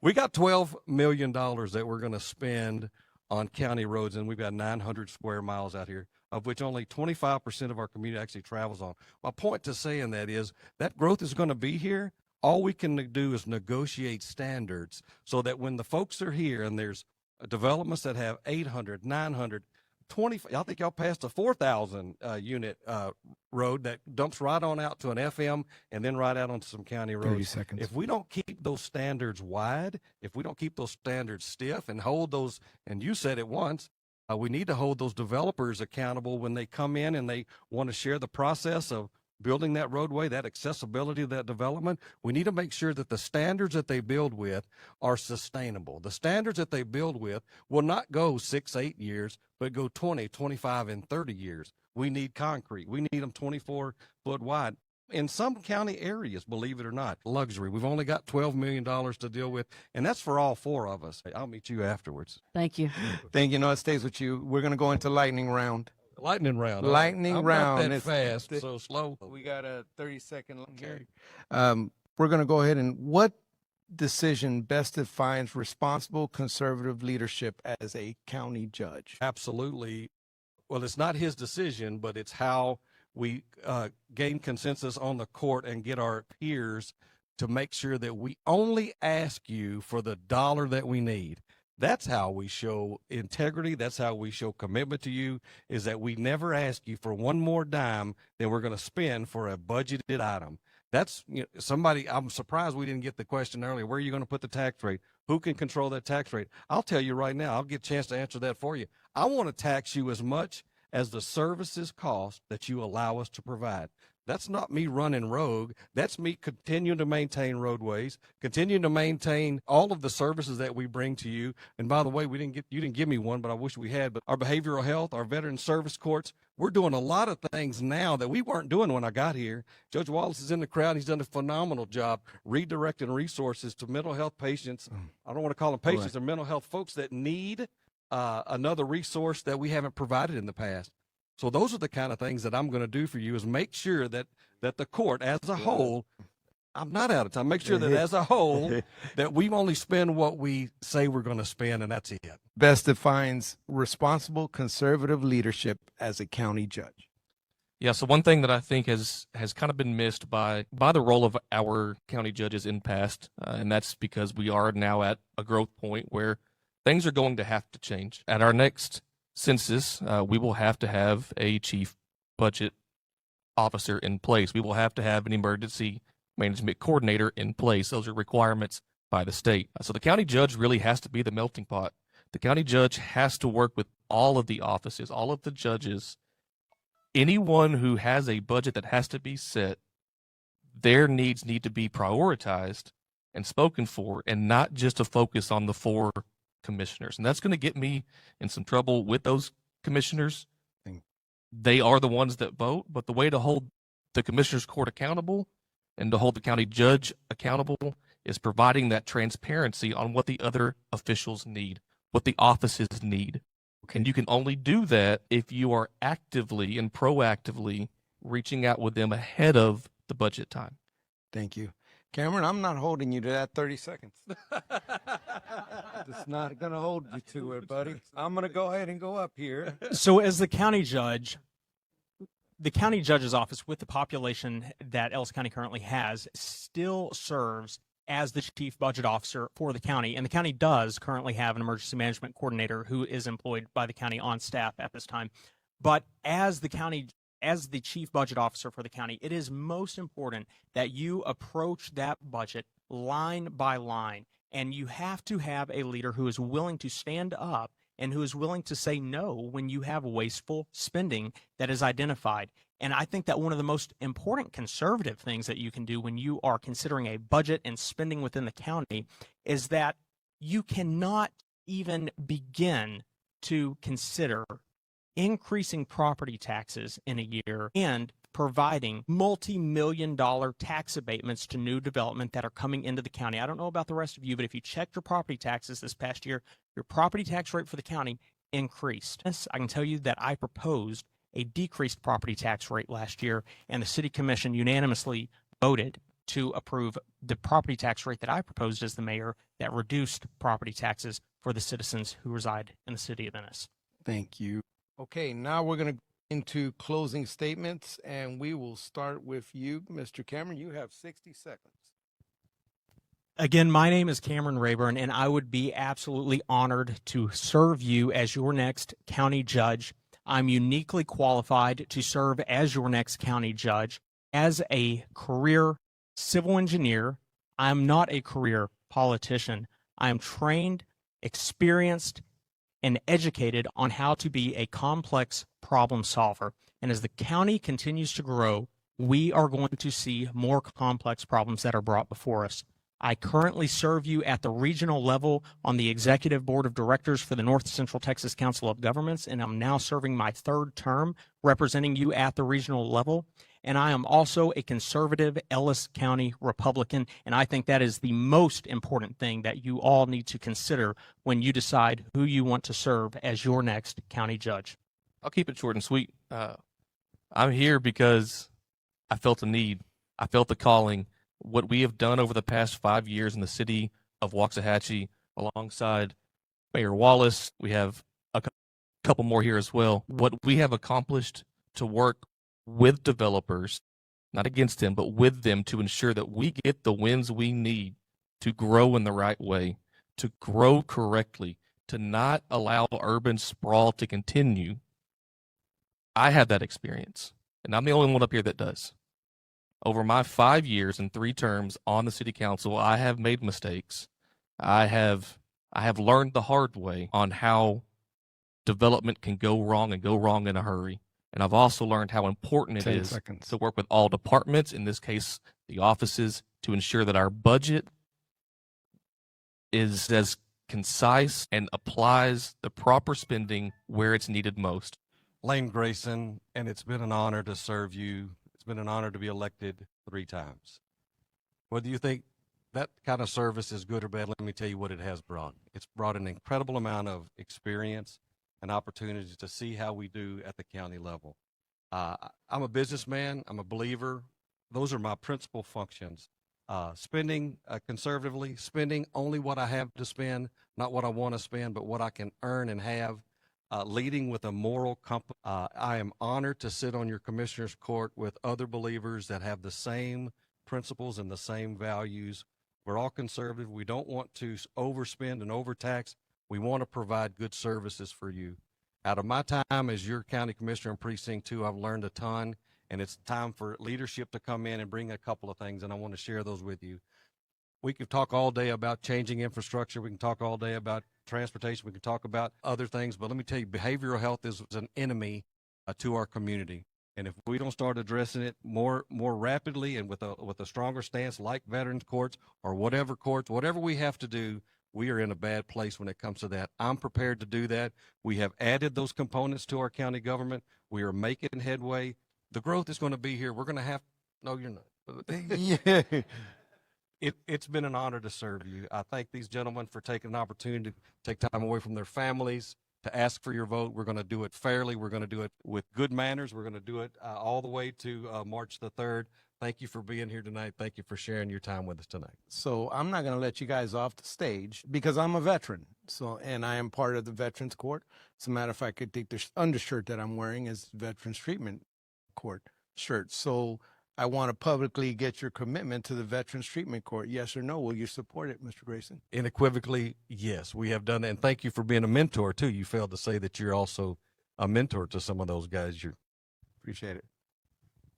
We got $12 million that we're going to spend on county roads, and we've got 900 square miles out here, of which only 25% of our community actually travels on. My point to saying that is that growth is going to be here. All we can do is negotiate standards so that when the folks are here and there's developments that have 800, 900, 20, I think y'all passed a 4,000 unit road that dumps right on out to an FM and then right out onto some county roads. 30 seconds. If we don't keep those standards wide, if we don't keep those standards stiff and hold those, and you said it once, we need to hold those developers accountable when they come in and they want to share the process of building that roadway, that accessibility of that development. We need to make sure that the standards that they build with are sustainable. The standards that they build with will not go 6, 8 years, but go 20, 25, and 30 years. We need concrete. We need them 24 foot wide. In some county areas, believe it or not, luxury. We've only got $12 million to deal with, and that's for all 4 of us. I'll meet you afterwards. Thank you. Thank you. No, it stays with you. We're going to go into lightning round. Lightning round. Lightning I'm round. Not that It's- fast, so slow. We got a 30-second. Okay. We're going to go ahead and what decision best defines responsible conservative leadership as a county judge? Absolutely. Well, it's not his decision, but it's how we gain consensus on the court and get our peers to make sure that we only ask you for the dollar that we need. That's how we show integrity. That's how we show commitment to you, is that we never ask you for one more dime than we're going to spend for a budgeted item. That's, you know, somebody, I'm surprised we didn't get the question earlier. Where are you going to put the tax rate? Who can control that tax rate? I'll tell you right now, I'll get a chance to answer that for you. I want to tax you as much as the services cost that you allow us to provide. That's not me running rogue. That's me continuing to maintain roadways, continuing to maintain all of the services that we bring to you. And by the way, you didn't give me one, but I wish we had. But our behavioral health, our veteran service courts, we're doing a lot of things now that we weren't doing when I got here. Judge Wallace is in the crowd. He's done a phenomenal job redirecting resources to mental health patients. I don't want to call them patients. They're mental health folks that need another resource that we haven't provided in the past. So those are the kind of things that I'm going to do for you, is make sure that the court as a whole, I'm not out of time, make sure that as a whole that we only spend what we say we're going to spend, and that's it. Best defines responsible conservative leadership as a county judge. Yeah, so one thing that I think has kind of been missed by the role of our county judges in past, and that's because we are now at a growth point where things are going to have to change. At our next census, we will have to have a chief budget officer in place. We will have to have an emergency management coordinator in place. Those are requirements by the state. So the county judge really has to be the melting pot. The county judge has to work with all of the offices, all of the judges. Anyone who has a budget that has to be set, their needs need to be prioritized and spoken for, and not just to focus on the 4 commissioners. And that's going to get me in some trouble with those commissioners. They are the ones that vote, but the way to hold the commissioners court accountable and to hold the county judge accountable is providing that transparency on what the other officials need, what the offices need. And you can only do that if you are actively and proactively reaching out with them ahead of the budget time. Thank you. Cameron, I'm not holding you to that 30 seconds. It's not going to hold you to it, buddy. I'm going to go ahead and go up here. So as the county judge's office, with the population that Ellis County currently has, still serves as the chief budget officer for the county. And the county does currently have an emergency management coordinator who is employed by the county on staff at this time. But as the chief budget officer for the county, it is most important that you approach that budget line by line. And you have to have a leader who is willing to stand up and who is willing to say no when you have wasteful spending that is identified. And I think that one of the most important conservative things that you can do when you are considering a budget and spending within the county is that you cannot even begin to consider increasing property taxes in a year and providing multi-million-dollar tax abatements to new development that are coming into the county. I don't know about the rest of you, but if you checked your property taxes this past year, your property tax rate for the county increased. I can tell you that I proposed a decreased property tax rate last year, and the city commission unanimously voted to approve the property tax rate that I proposed as the mayor that reduced property taxes for the citizens who reside in the city of Ennis. Thank you. Okay, now we're going to go into closing statements, and we will start with you, Mr. Cameron. You have 60 seconds. Again, my name is Cameron Rayburn, and I would be absolutely honored to serve you as your next county judge. I'm uniquely qualified to serve as your next county judge. As a career civil engineer, I'm not a career politician. I am trained, experienced, and educated on how to be a complex problem solver. And as the county continues to grow, we are going to see more complex problems that are brought before us. I currently serve you at the regional level on the executive board of directors for the North Central Texas Council of Governments, and I'm now serving my 3rd term representing you at the regional level. And I am also a conservative Ellis County Republican, and I think that is the most important thing that you all need to consider when you decide who you want to serve as your next county judge. I'll keep it short and sweet. I'm here because I felt a need. I felt the calling. what we have done over the past 5 years in the city of Waxahachie alongside Mayor Wallace. We have a couple more here as well. What we have accomplished to work with developers, not against them, but with them to ensure that we get the wins we need to grow in the right way, to grow correctly, to not allow urban sprawl to continue. I have that experience, and I'm the only one up here that does. Over my 5 years and 3 terms on the city council, I have made mistakes. I have learned the hard way on how development can go wrong and go wrong in a hurry. And I've also learned how important it is to work with all departments, in this case, the offices, to ensure that our budget is as concise and applies the proper spending where it's needed most. Lane Grayson, and it's been an honor to serve you. It's been an honor to be elected 3 times. Whether you think that kind of service is good or bad, let me tell you what it has brought. It's brought an incredible amount of experience and opportunity to see how we do at the county level. I'm a businessman. I'm a believer. Those are my principal functions. Spending conservatively, spending only what I have to spend, not what I want to spend, but what I can earn and have. Leading with a moral compass. I am honored to sit on your commissioner's court with other believers that have the same principles and the same values. We're all conservative. We don't want to overspend and overtax. We want to provide good services for you. Out of my time as your county commissioner in Precinct 2, I've learned a ton, and it's time for leadership to come in and bring a couple of things, and I want to share those with you. We could talk all day about changing infrastructure. We can talk all day about transportation. We can talk about other things, but let me tell you, behavioral health is an enemy to our community. And if we don't start addressing it more rapidly and with a stronger stance, like veterans courts or whatever we have to do, we are in a bad place when it comes to that. I'm prepared to do that. We have added those components to our county government. We are making headway. The growth is going to be here. We're going to have, no, you're not. Yeah. It's been an honor to serve you. I thank these gentlemen for taking an opportunity to take time away from their families to ask for your vote. We're going to do it fairly. We're going to do it with good manners. We're going to do it all the way to March the 3rd. Thank you for being here tonight. Thank you for sharing your time with us tonight. So I'm not going to let you guys off the stage because I'm a veteran. And I am part of the Veterans Court. As a matter of fact, I think the undershirt that I'm wearing is Veterans Treatment Court shirt. So I want to publicly get your commitment to the Veterans Treatment Court. Yes or no? Will you support it, Mr. Grayson? Unequivocally, yes, we have done that. And thank you for being a mentor, too. You failed to say that you're also a mentor to some of those guys. You appreciate it.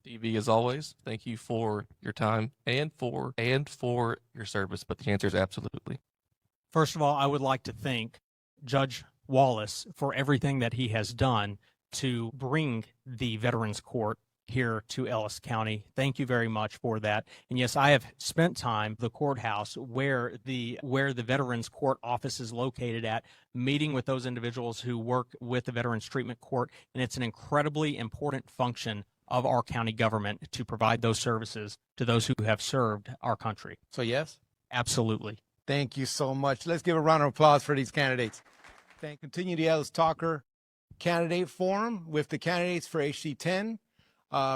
DV, as always, thank you for your time and for your service. But the answer is absolutely. First of all, I would like to thank Judge Wallace for everything that he has done to bring the Veterans Court here to Ellis County. Thank you very much for that. And yes, I have spent time at the courthouse where the Veterans Court office is located at, meeting with those individuals who work with the Veterans Treatment Court, and it's an incredibly important function of our county government to provide those services to those who have served our country. So yes? Absolutely. Thank you so much. Let's give a round of applause for these candidates. Continue the Ellis Talker Candidate Forum with the candidates for HC10.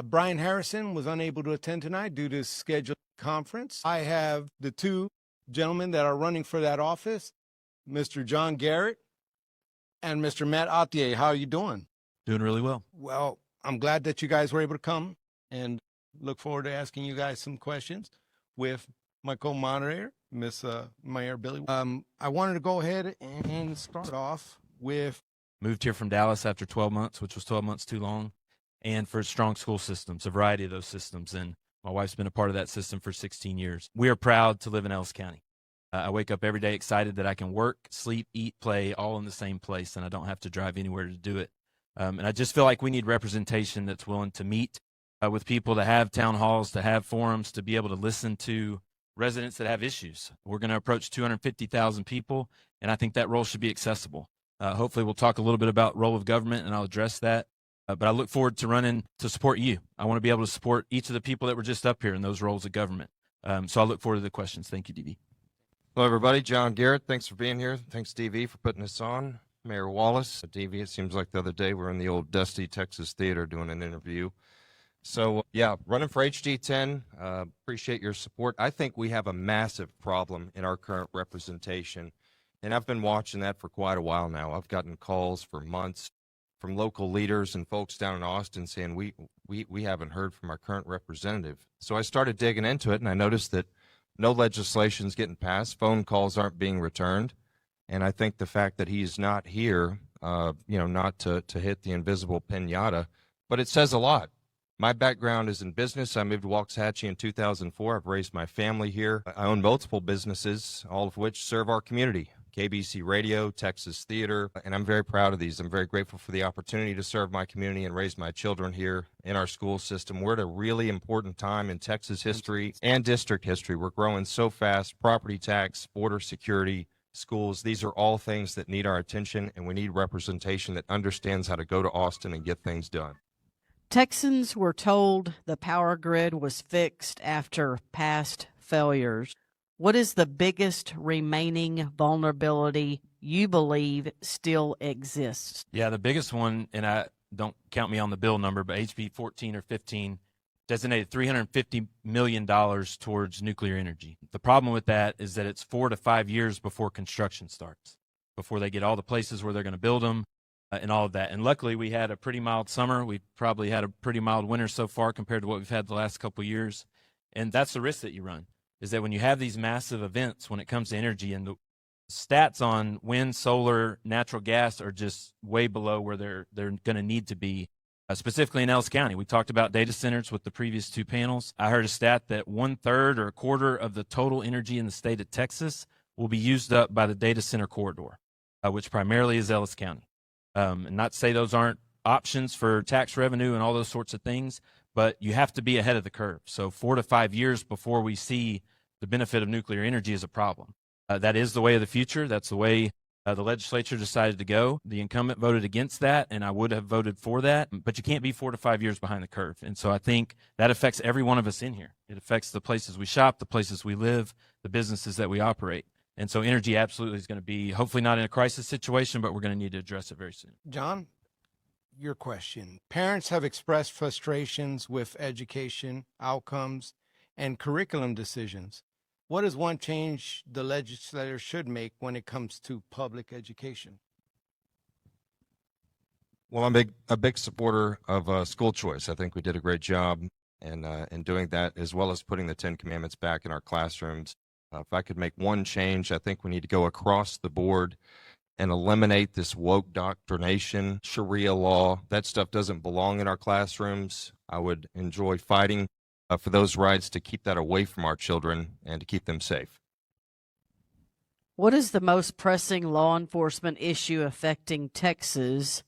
Brian Harrison was unable to attend tonight due to scheduled conference. I have the 2 gentlemen that are running for that office, Mr. John Garrett and Mr. Matt Attier. How are you doing? Doing really well. Well, I'm glad that you guys were able to come and look forward to asking you guys some questions with my co-moderator, Miss Mayor Billy. I wanted to go ahead and start off with. Moved here from Dallas after 12 months, which was 12 months too long, and for strong school systems, a variety of those systems. And my wife's been a part of that system for 16 years. We are proud to live in Ellis County. I wake up every day excited that I can work, sleep, eat, play all in the same place, and I don't have to drive anywhere to do it. And I just feel like we need representation that's willing to meet with people, to have town halls, to have forums, to be able to listen to residents that have issues. We're going to approach 250,000 people, and I think that role should be accessible. Hopefully we'll talk a little bit about role of government, and I'll address that. But I look forward to running to support you. I want to be able to support each of the people that were just up here in those roles of government. So I look forward to the questions. Thank you, DV. Hello, everybody. John Garrett. Thanks for being here. Thanks, DV, for putting this on. Mayor Wallace. DV, it seems like the other day we're in the old dusty Texas Theater doing an interview. So, yeah, running for HD10, appreciate your support. I think we have a massive problem in our current representation, and I've been watching that for quite a while now. I've gotten calls for months from local leaders and folks down in Austin saying we haven't heard from our current representative. So I started digging into it, and I noticed that no legislation's getting passed, phone calls aren't being returned, and I think the fact that he's not here, not to hit the invisible pinata, but it says a lot. My background is in business. I moved to Waxahachie in 2004. I've raised my family here. I own multiple businesses, all of which serve our community. KBC Radio, Texas Theater, and I'm very proud of these. I'm very grateful for the opportunity to serve my community and raise my children here in our school system. We're at a really important time in Texas history and district history. We're growing so fast. Property tax, border security, schools, these are all things that need our attention, and we need representation that understands how to go to Austin and get things done. Texans were told the power grid was fixed after past failures. What is the biggest remaining vulnerability you believe still exists? Yeah, the biggest one, and I don't count me on the bill number, but HB 14 or 15 designated $350 million towards nuclear energy. The problem with that is that it's 4 to 5 years before construction starts, before they get all the places where they're going to build them. And all of that. And luckily, we had a pretty mild summer. We probably had a pretty mild winter so far compared to what we've had the last couple of years. And that's the risk that you run, is that when you have these massive events when it comes to energy, and the stats on wind, solar, natural gas are just way below where they're going to need to be, specifically in Ellis County. We talked about data centers with the previous two panels. I heard a stat that 1/3 or a quarter of the total energy in the state of Texas will be used up by the data center corridor, which primarily is Ellis County. And not to say those aren't options for tax revenue and all those sorts of things, but you have to be ahead of the curve. So 4 to 5 years before we see the benefit of nuclear energy is a problem. That is the way of the future. That's the way the legislature decided to go. The incumbent voted against that, and I would have voted for that, but you can't be 4 to 5 years behind the curve. And so I think that affects every one of us in here. It affects the places we shop, the places we live, the businesses that we operate. And so energy absolutely is going to be, hopefully not in a crisis situation, but we're going to need to address it very soon. John, your question. Parents have expressed frustrations with education, outcomes, and curriculum decisions. What is one change the legislature should make when it comes to public education? Well, I'm a big supporter of school choice. I think we did a great job in doing that, as well as putting the 10 Commandments back in our classrooms. If I could make one change, I think we need to go across the board and eliminate this woke doctrination, Sharia law. That stuff doesn't belong in our classrooms. I would enjoy fighting for those rights to keep that away from our children and to keep them safe. What is the most pressing law enforcement issue affecting Texas,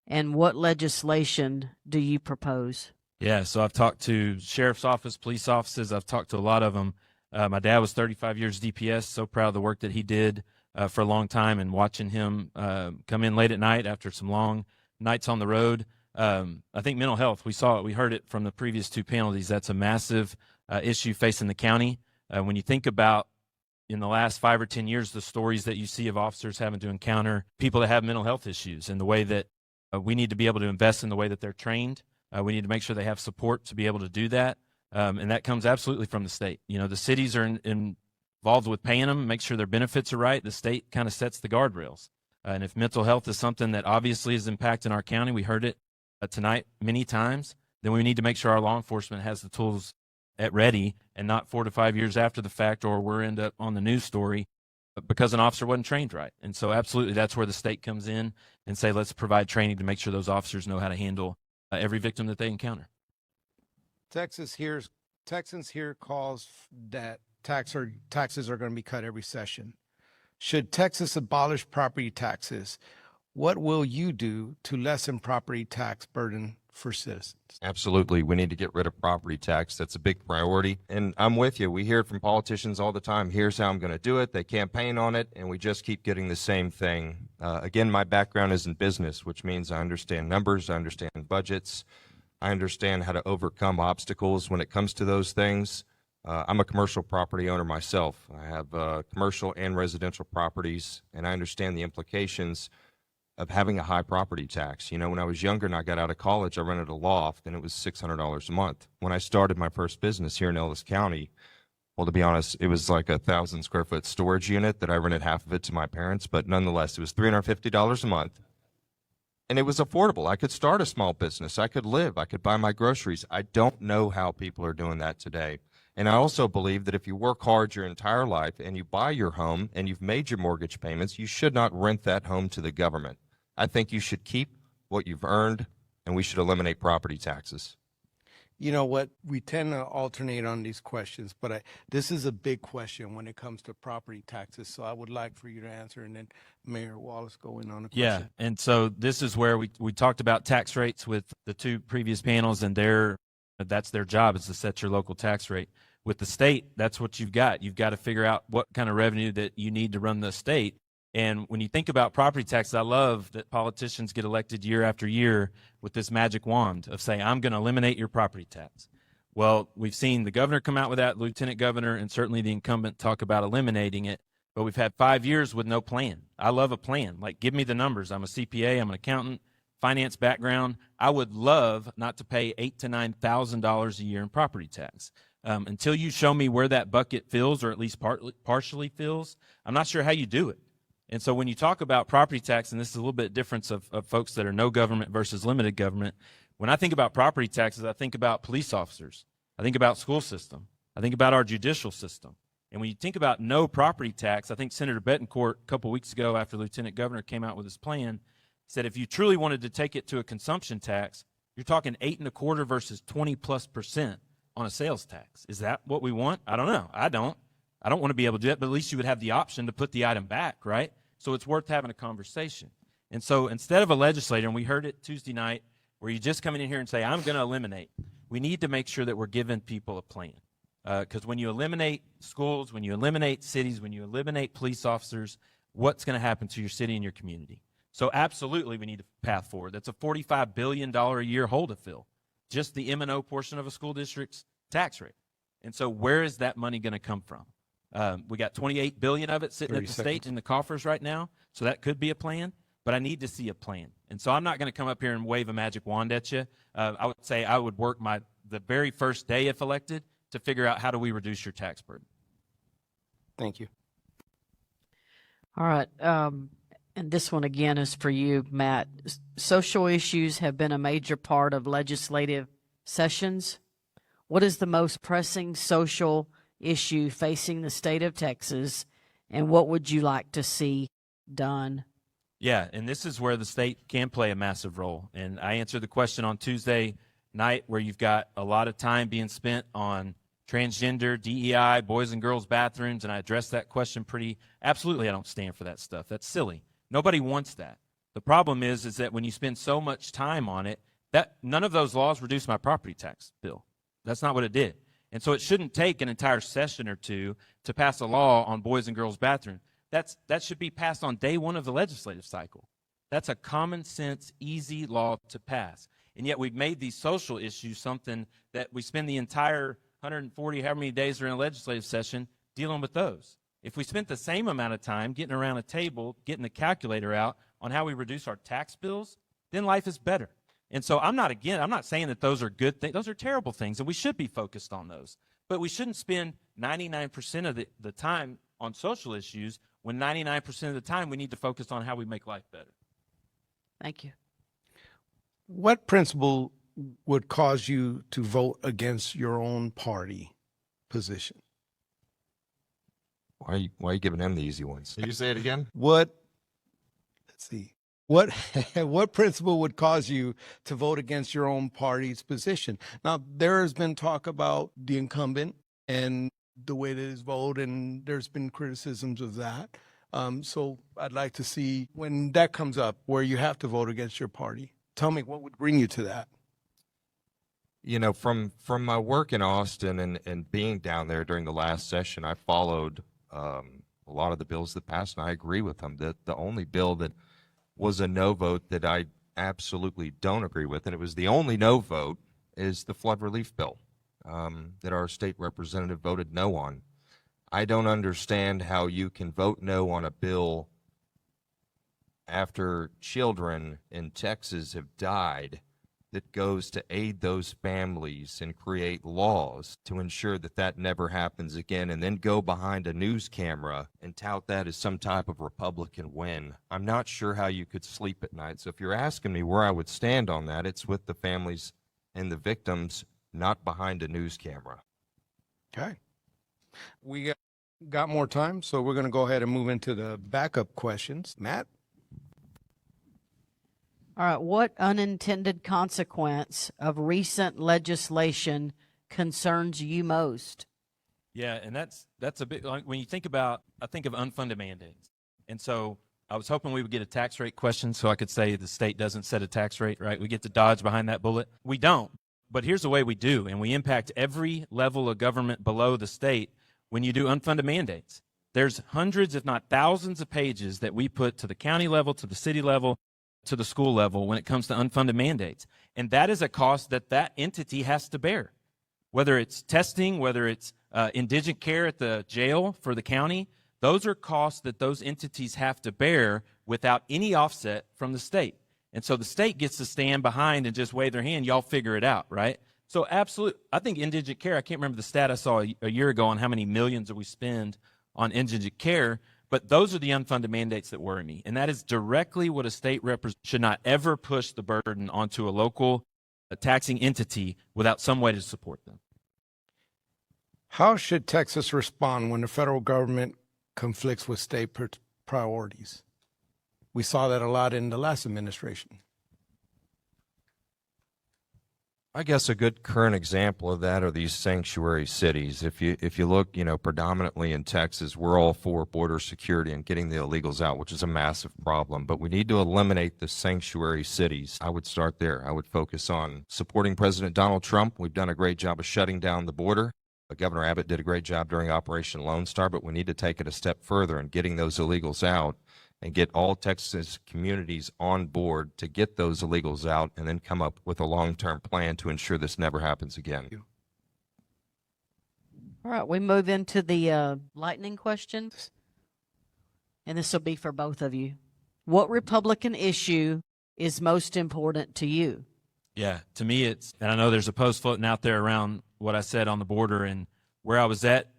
and what legislation do you propose? Yeah, so I've talked to sheriff's office, police offices. I've talked to a lot of them. My dad was 35 years DPS, so proud of the work that he did for a long time, and watching him come in late at night after some long nights on the road. I think mental health, we saw it, we heard it from the previous two penalties. That's a massive issue facing the county. When you think about in the last 5 or 10 years, the stories that you see of officers having to encounter people that have mental health issues, and the way that we need to be able to invest in the way that they're trained. We need to make sure they have support to be able to do that. And that comes absolutely from the state. You know, the cities are involved with paying them, make sure their benefits are right. The state kind of sets the guardrails. And if mental health is something that obviously is impacting our county, we heard it tonight many times, then we need to make sure our law enforcement has the tools at ready, and not 4 to 5 years after the fact, or we're end up on the news story because an officer wasn't trained right. And so absolutely that's where the state comes in and say, let's provide training to make sure those officers know how to handle every victim that they encounter. Texans here calls that taxes are going to be cut every session. Should Texas abolish property taxes? What will you do to lessen property tax burden for citizens? Absolutely. We need to get rid of property tax. That's a big priority. And I'm with you. We hear it from politicians all the time. Here's how I'm going to do it. They campaign on it, and we just keep getting the same thing. Again, my background is in business, which means I understand numbers, I understand budgets, I understand how to overcome obstacles when it comes to those things. I'm a commercial property owner myself. I have commercial and residential properties, and I understand the implications of having a high property tax. You know, when I was younger and I got out of college, I rented a loft and it was $600 a month. When I started my first business here in Ellis County, well, to be honest, it was like 1,000 square foot storage unit that I rented half of it to my parents, but nonetheless, it was $350 a month. And it was affordable. I could start a small business. I could live. I could buy my groceries. I don't know how people are doing that today. And I also believe that if you work hard your entire life and you buy your home and you've made your mortgage payments, you should not rent that home to the government. I think you should keep what you've earned, and we should eliminate property taxes. You know what? We tend to alternate on these questions, but this is a big question when it comes to property taxes. So I would like for you to answer, and then Mayor Wallace go in on a question. Yeah, and so this is where we talked about tax rates with the two previous panels, and that's their job, is to set your local tax rate. With the state, that's what you've got. You've got to figure out what kind of revenue that you need to run the state. And when you think about property taxes, I love that politicians get elected year after year with this magic wand of saying, I'm going to eliminate your property tax. Well, we've seen the governor come out with that, lieutenant governor, and certainly the incumbent talk about eliminating it. But we've had 5 years with no plan. I love a plan. Like, give me the numbers. I'm a CPA. I'm an accountant, finance background. I would love not to pay $8,000 to $9,000 a year in property tax. Until you show me where that bucket fills, or at least partially fills, I'm not sure how you do it. And so when you talk about property tax, and this is a little bit difference of folks that are no government versus limited government, when I think about property taxes, I think about police officers. I think about school system. I think about our judicial system. And when you think about no property tax, I think Senator Betancourt a couple weeks ago, after Lieutenant Governor came out with his plan, said if you truly wanted to take it to a consumption tax, you're talking 8.25% versus 20+% on a sales tax. Is that what we want? I don't know. I don't want to be able to do that, but at least you would have the option to put the item back, right? So it's worth having a conversation. And so instead of a legislator, and we heard it Tuesday night, where you just come in here and say, I'm going to eliminate, we need to make sure that we're giving people a plan. Because when you eliminate schools, when you eliminate cities, when you eliminate police officers, what's going to happen to your city and your community? So absolutely we need a path forward. That's a $45 billion a year hole to fill, just the M&O portion of a school district's tax rate. And so where is that money going to come from? We got $28 billion of it sitting at the state in the coffers right now, so that could be a plan, but I need to see a plan. And so I'm not going to come up here and wave a magic wand at you. I would say I would work the very first day, if elected, to figure out how do we reduce your tax burden. Thank you. All right. And this one again is for you, Matt. Social issues have been a major part of legislative sessions. What is the most pressing social issue facing the state of Texas, and what would you like to see done? Yeah, and this is where the state can play a massive role. And I answered the question on Tuesday night, where you've got a lot of time being spent on transgender, DEI, boys and girls bathrooms, and I addressed that question absolutely. I don't stand for that stuff. That's silly. Nobody wants that. The problem is that when you spend so much time on it, that none of those laws reduced my property tax bill. That's not what it did. And so it shouldn't take an entire session or two to pass a law on boys and girls bathroom. That should be passed on day one of the legislative cycle. That's a common sense, easy law to pass. And yet we've made these social issues something that we spend the entire 140, however many days are in a legislative session, dealing with those. If we spent the same amount of time getting around a table, getting the calculator out on how we reduce our tax bills, then life is better. And so I'm not saying that those are good things. Those are terrible things, and we should be focused on those. But we shouldn't spend 99% of the time on social issues when 99% of the time we need to focus on how we make life better. Thank you. What principle would cause you to vote against your own party position? Why are you giving them the easy ones? Can you say it again? Let's see. What principle would cause you to vote against your own party's position? Now, there has been talk about the incumbent and the way that is voted, and there's been criticisms of that. So I'd like to see when that comes up where you have to vote against your party. Tell me what would bring you to that. You know, from my work in Austin and being down there during the last session, I followed a lot of the bills that passed, and I agree with them. The only bill that was a no vote that I absolutely don't agree with, and it was the only no vote, is the flood relief bill that our state representative voted no on. I don't understand how you can vote no on a bill after children in Texas have died that goes to aid those families and create laws to ensure that that never happens again, and then go behind a news camera and tout that as some type of Republican win. I'm not sure how you could sleep at night. So if you're asking me where I would stand on that, it's with the families and the victims, not behind a news camera. Okay. We got more time, so we're going to go ahead and move into the backup questions. Matt? All right. What unintended consequence of recent legislation concerns you most? Yeah, and that's a bit like when you think about, I think of unfunded mandates. And so I was hoping we would get a tax rate question so I could say the state doesn't set a tax rate, right? We get to dodge behind that bullet. We don't. But here's the way we do, and we impact every level of government below the state when you do unfunded mandates. There's hundreds, if not thousands, of pages that we put to the county level, to the city level, to the school level when it comes to unfunded mandates. And that is a cost that that entity has to bear. Whether it's testing, whether it's indigent care at the jail for the county, those are costs that those entities have to bear without any offset from the state. And so the state gets to stand behind and just wave their hand, y'all figure it out, right? So absolutely, I think indigent care, I can't remember the stat I saw a year ago on how many millions that we spend on indigent care, but those are the unfunded mandates that worry me. And that is directly what a state representative should not ever push the burden onto a local taxing entity without some way to support them. How should Texas respond when the federal government conflicts with state priorities? We saw that a lot in the last administration. I guess a good current example of that are these sanctuary cities. If you look, predominantly in Texas, we're all for border security and getting the illegals out, which is a massive problem. But we need to eliminate the sanctuary cities. I would start there. I would focus on supporting President Donald Trump. We've done a great job of shutting down the border. Governor Abbott did a great job during Operation Lone Star, but we need to take it a step further in getting those illegals out and get all Texas communities on board to get those illegals out and then come up with a long-term plan to ensure this never happens again. All right, we move into the lightning questions. And this will be for both of you. What Republican issue is most important to you? Yeah, to me it's, and I know there's a post floating out there around what I said on the border, and where I was at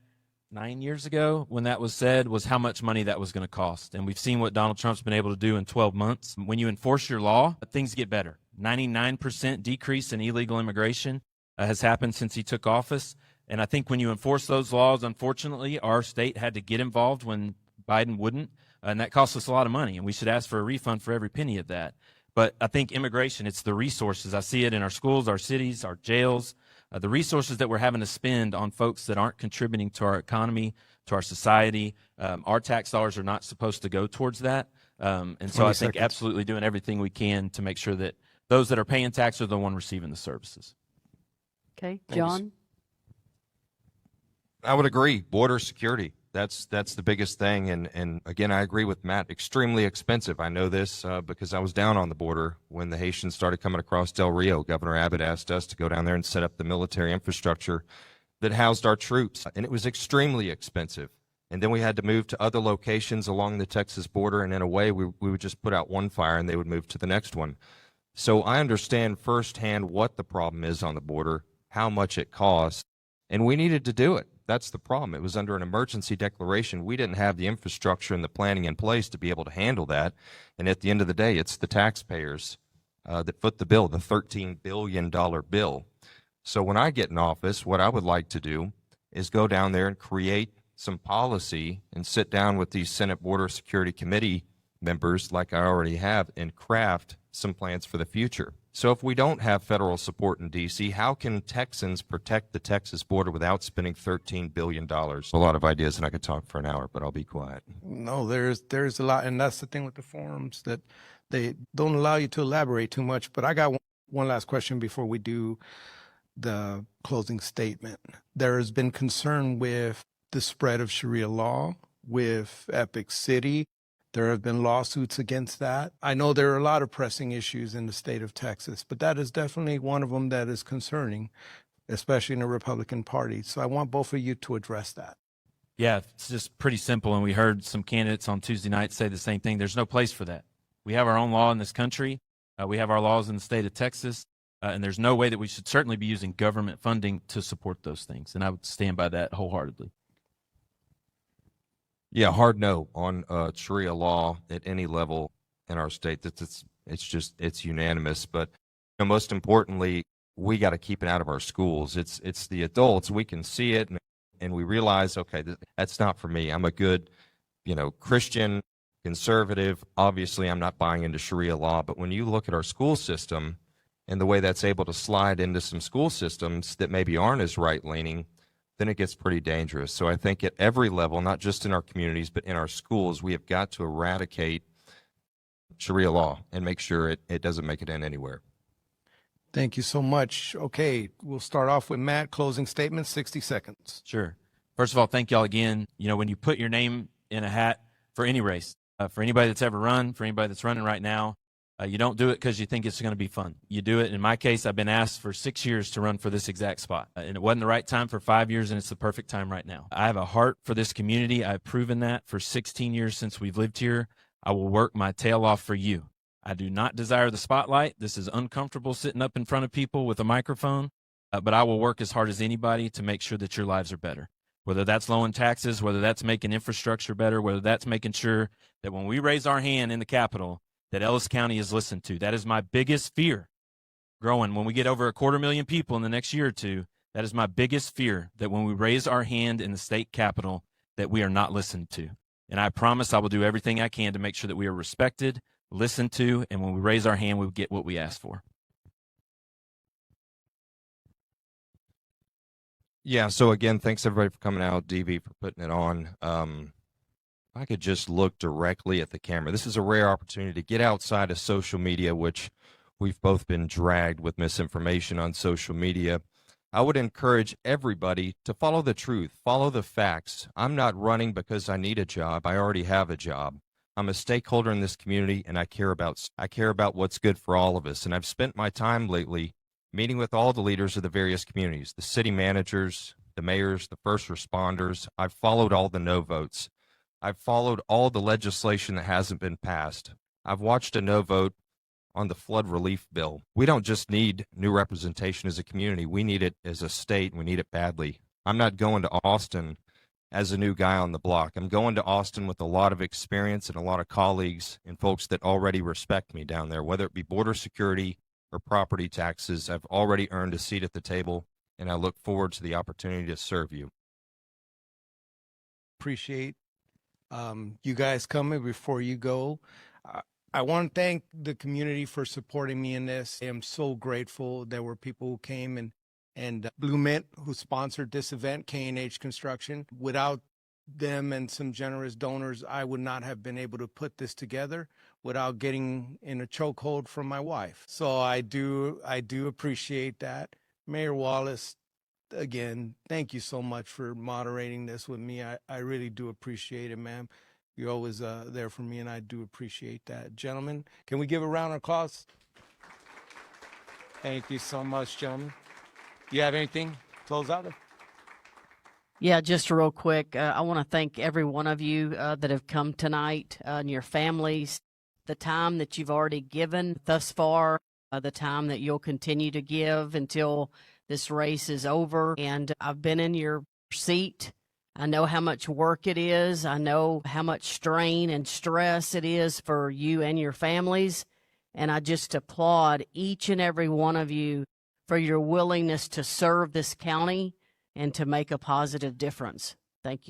9 years ago when that was said was how much money that was going to cost. And we've seen what Donald Trump's been able to do in 12 months. When you enforce your law, things get better. 99% decrease in illegal immigration has happened since he took office. And I think when you enforce those laws, unfortunately, our state had to get involved when Biden wouldn't. And that cost us a lot of money. And we should ask for a refund for every penny of that. But I think immigration, it's the resources. I see it in our schools, our cities, our jails, the resources that we're having to spend on folks that aren't contributing to our economy, to our society. Our tax dollars are not supposed to go towards that. And so I think absolutely doing everything we can to make sure that those that are paying tax are the one receiving the services. Okay, John? I would agree. Border security. That's the biggest thing. And again, I agree with Matt. Extremely expensive. I know this because I was down on the border when the Haitians started coming across Del Rio. Governor Abbott asked us to go down there and set up the military infrastructure that housed our troops. And it was extremely expensive. And then we had to move to other locations along the Texas border. And in a way, we would just put out one fire and they would move to the next one. So I understand firsthand what the problem is on the border, how much it costs, and we needed to do it. That's the problem. It was under an emergency declaration. We didn't have the infrastructure and the planning in place to be able to handle that. And at the end of the day, it's the taxpayers that foot the bill, the $13 billion bill. So when I get in office, what I would like to do is go down there and create some policy and sit down with these Senate Border Security Committee members like I already have and craft some plans for the future. So if we don't have federal support in D.C., how can Texans protect the Texas border without spending $13 billion? A lot of ideas, and I could talk for an hour, but I'll be quiet. No, there's a lot, and that's the thing with the forums, that they don't allow you to elaborate too much. But I got one last question before we do the closing statement. There has been concern with the spread of Sharia law with Epic City. There have been lawsuits against that. I know there are a lot of pressing issues in the state of Texas, but that is definitely one of them that is concerning, especially in the Republican Party. So I want both of you to address that. Yeah, it's just pretty simple. And we heard some candidates on Tuesday night say the same thing. There's no place for that. We have our own law in this country. We have our laws in the state of Texas. And there's no way that we should certainly be using government funding to support those things. And I would stand by that wholeheartedly. Yeah, hard no on Sharia law at any level in our state. It's unanimous. But most importantly, we got to keep it out of our schools. It's the adults. We can see it and we realize, okay, that's not for me. I'm a good, Christian, conservative. Obviously, I'm not buying into Sharia law. But when you look at our school system and the way that's able to slide into some school systems that maybe aren't as right-leaning, then it gets pretty dangerous. So I think at every level, not just in our communities, but in our schools, we have got to eradicate Sharia law and make sure it doesn't make it in anywhere. Thank you so much. Okay, we'll start off with Matt. Closing statement, 60 seconds. Sure. First of all, thank y'all again. When you put your name in a hat for any race, for anybody that's ever run, for anybody that's running right now, you don't do it because you think it's going to be fun. You do it. In my case, I've been asked for 6 years to run for this exact spot. And it wasn't the right time for 5 years, and it's the perfect time right now. I have a heart for this community. I've proven that for 16 years since we've lived here. I will work my tail off for you. I do not desire the spotlight. This is uncomfortable sitting up in front of people with a microphone, but I will work as hard as anybody to make sure that your lives are better. Whether that's lowering taxes, whether that's making infrastructure better, whether that's making sure that when we raise our hand in the Capitol, that Ellis County is listened to. That is my biggest fear growing. When we get over 250,000 people in the next year or two, that is my biggest fear, that when we raise our hand in the state capitol, that we are not listened to. And I promise I will do everything I can to make sure that we are respected, listened to, and when we raise our hand, we get what we ask for. Yeah, so again, thanks everybody for coming out, DV for putting it on. If I could just look directly at the camera. This is a rare opportunity to get outside of social media, which we've both been dragged with misinformation on social media. I would encourage everybody to follow the truth, follow the facts. I'm not running because I need a job. I already have a job. I'm a stakeholder in this community, and I care about what's good for all of us. And I've spent my time lately meeting with all the leaders of the various communities, the city managers, the mayors, the first responders. I've followed all the no votes. I've followed all the legislation that hasn't been passed. I've watched a no vote on the flood relief bill. We don't just need new representation as a community. We need it as a state, and we need it badly. I'm not going to Austin as a new guy on the block. I'm going to Austin with a lot of experience and a lot of colleagues and folks that already respect me down there, whether it be border security or property taxes. I've already earned a seat at the table, and I look forward to the opportunity to serve you. Appreciate you guys coming. Before you go, I want to thank the community for supporting me in this. I am so grateful. There were people who came and Blue Mint, who sponsored this event, K&H Construction. Without them and some generous donors, I would not have been able to put this together without getting in a chokehold from my wife. So I do appreciate that. Mayor Wallace, again, thank you so much for moderating this with me. I really do appreciate it, ma'am. You're always there for me, and I do appreciate that. Gentlemen, can we give a round of applause? Thank you so much, gentlemen. Do you have anything? Close out? Yeah, just real quick, I want to thank every one of you that have come tonight and your families, the time that you've already given thus far, the time that you'll continue to give until this race is over. And I've been in your seat. I know how much work it is. I know how much strain and stress it is for you and your families. And I just applaud each and every one of you for your willingness to serve this county and to make a positive difference. Thank you.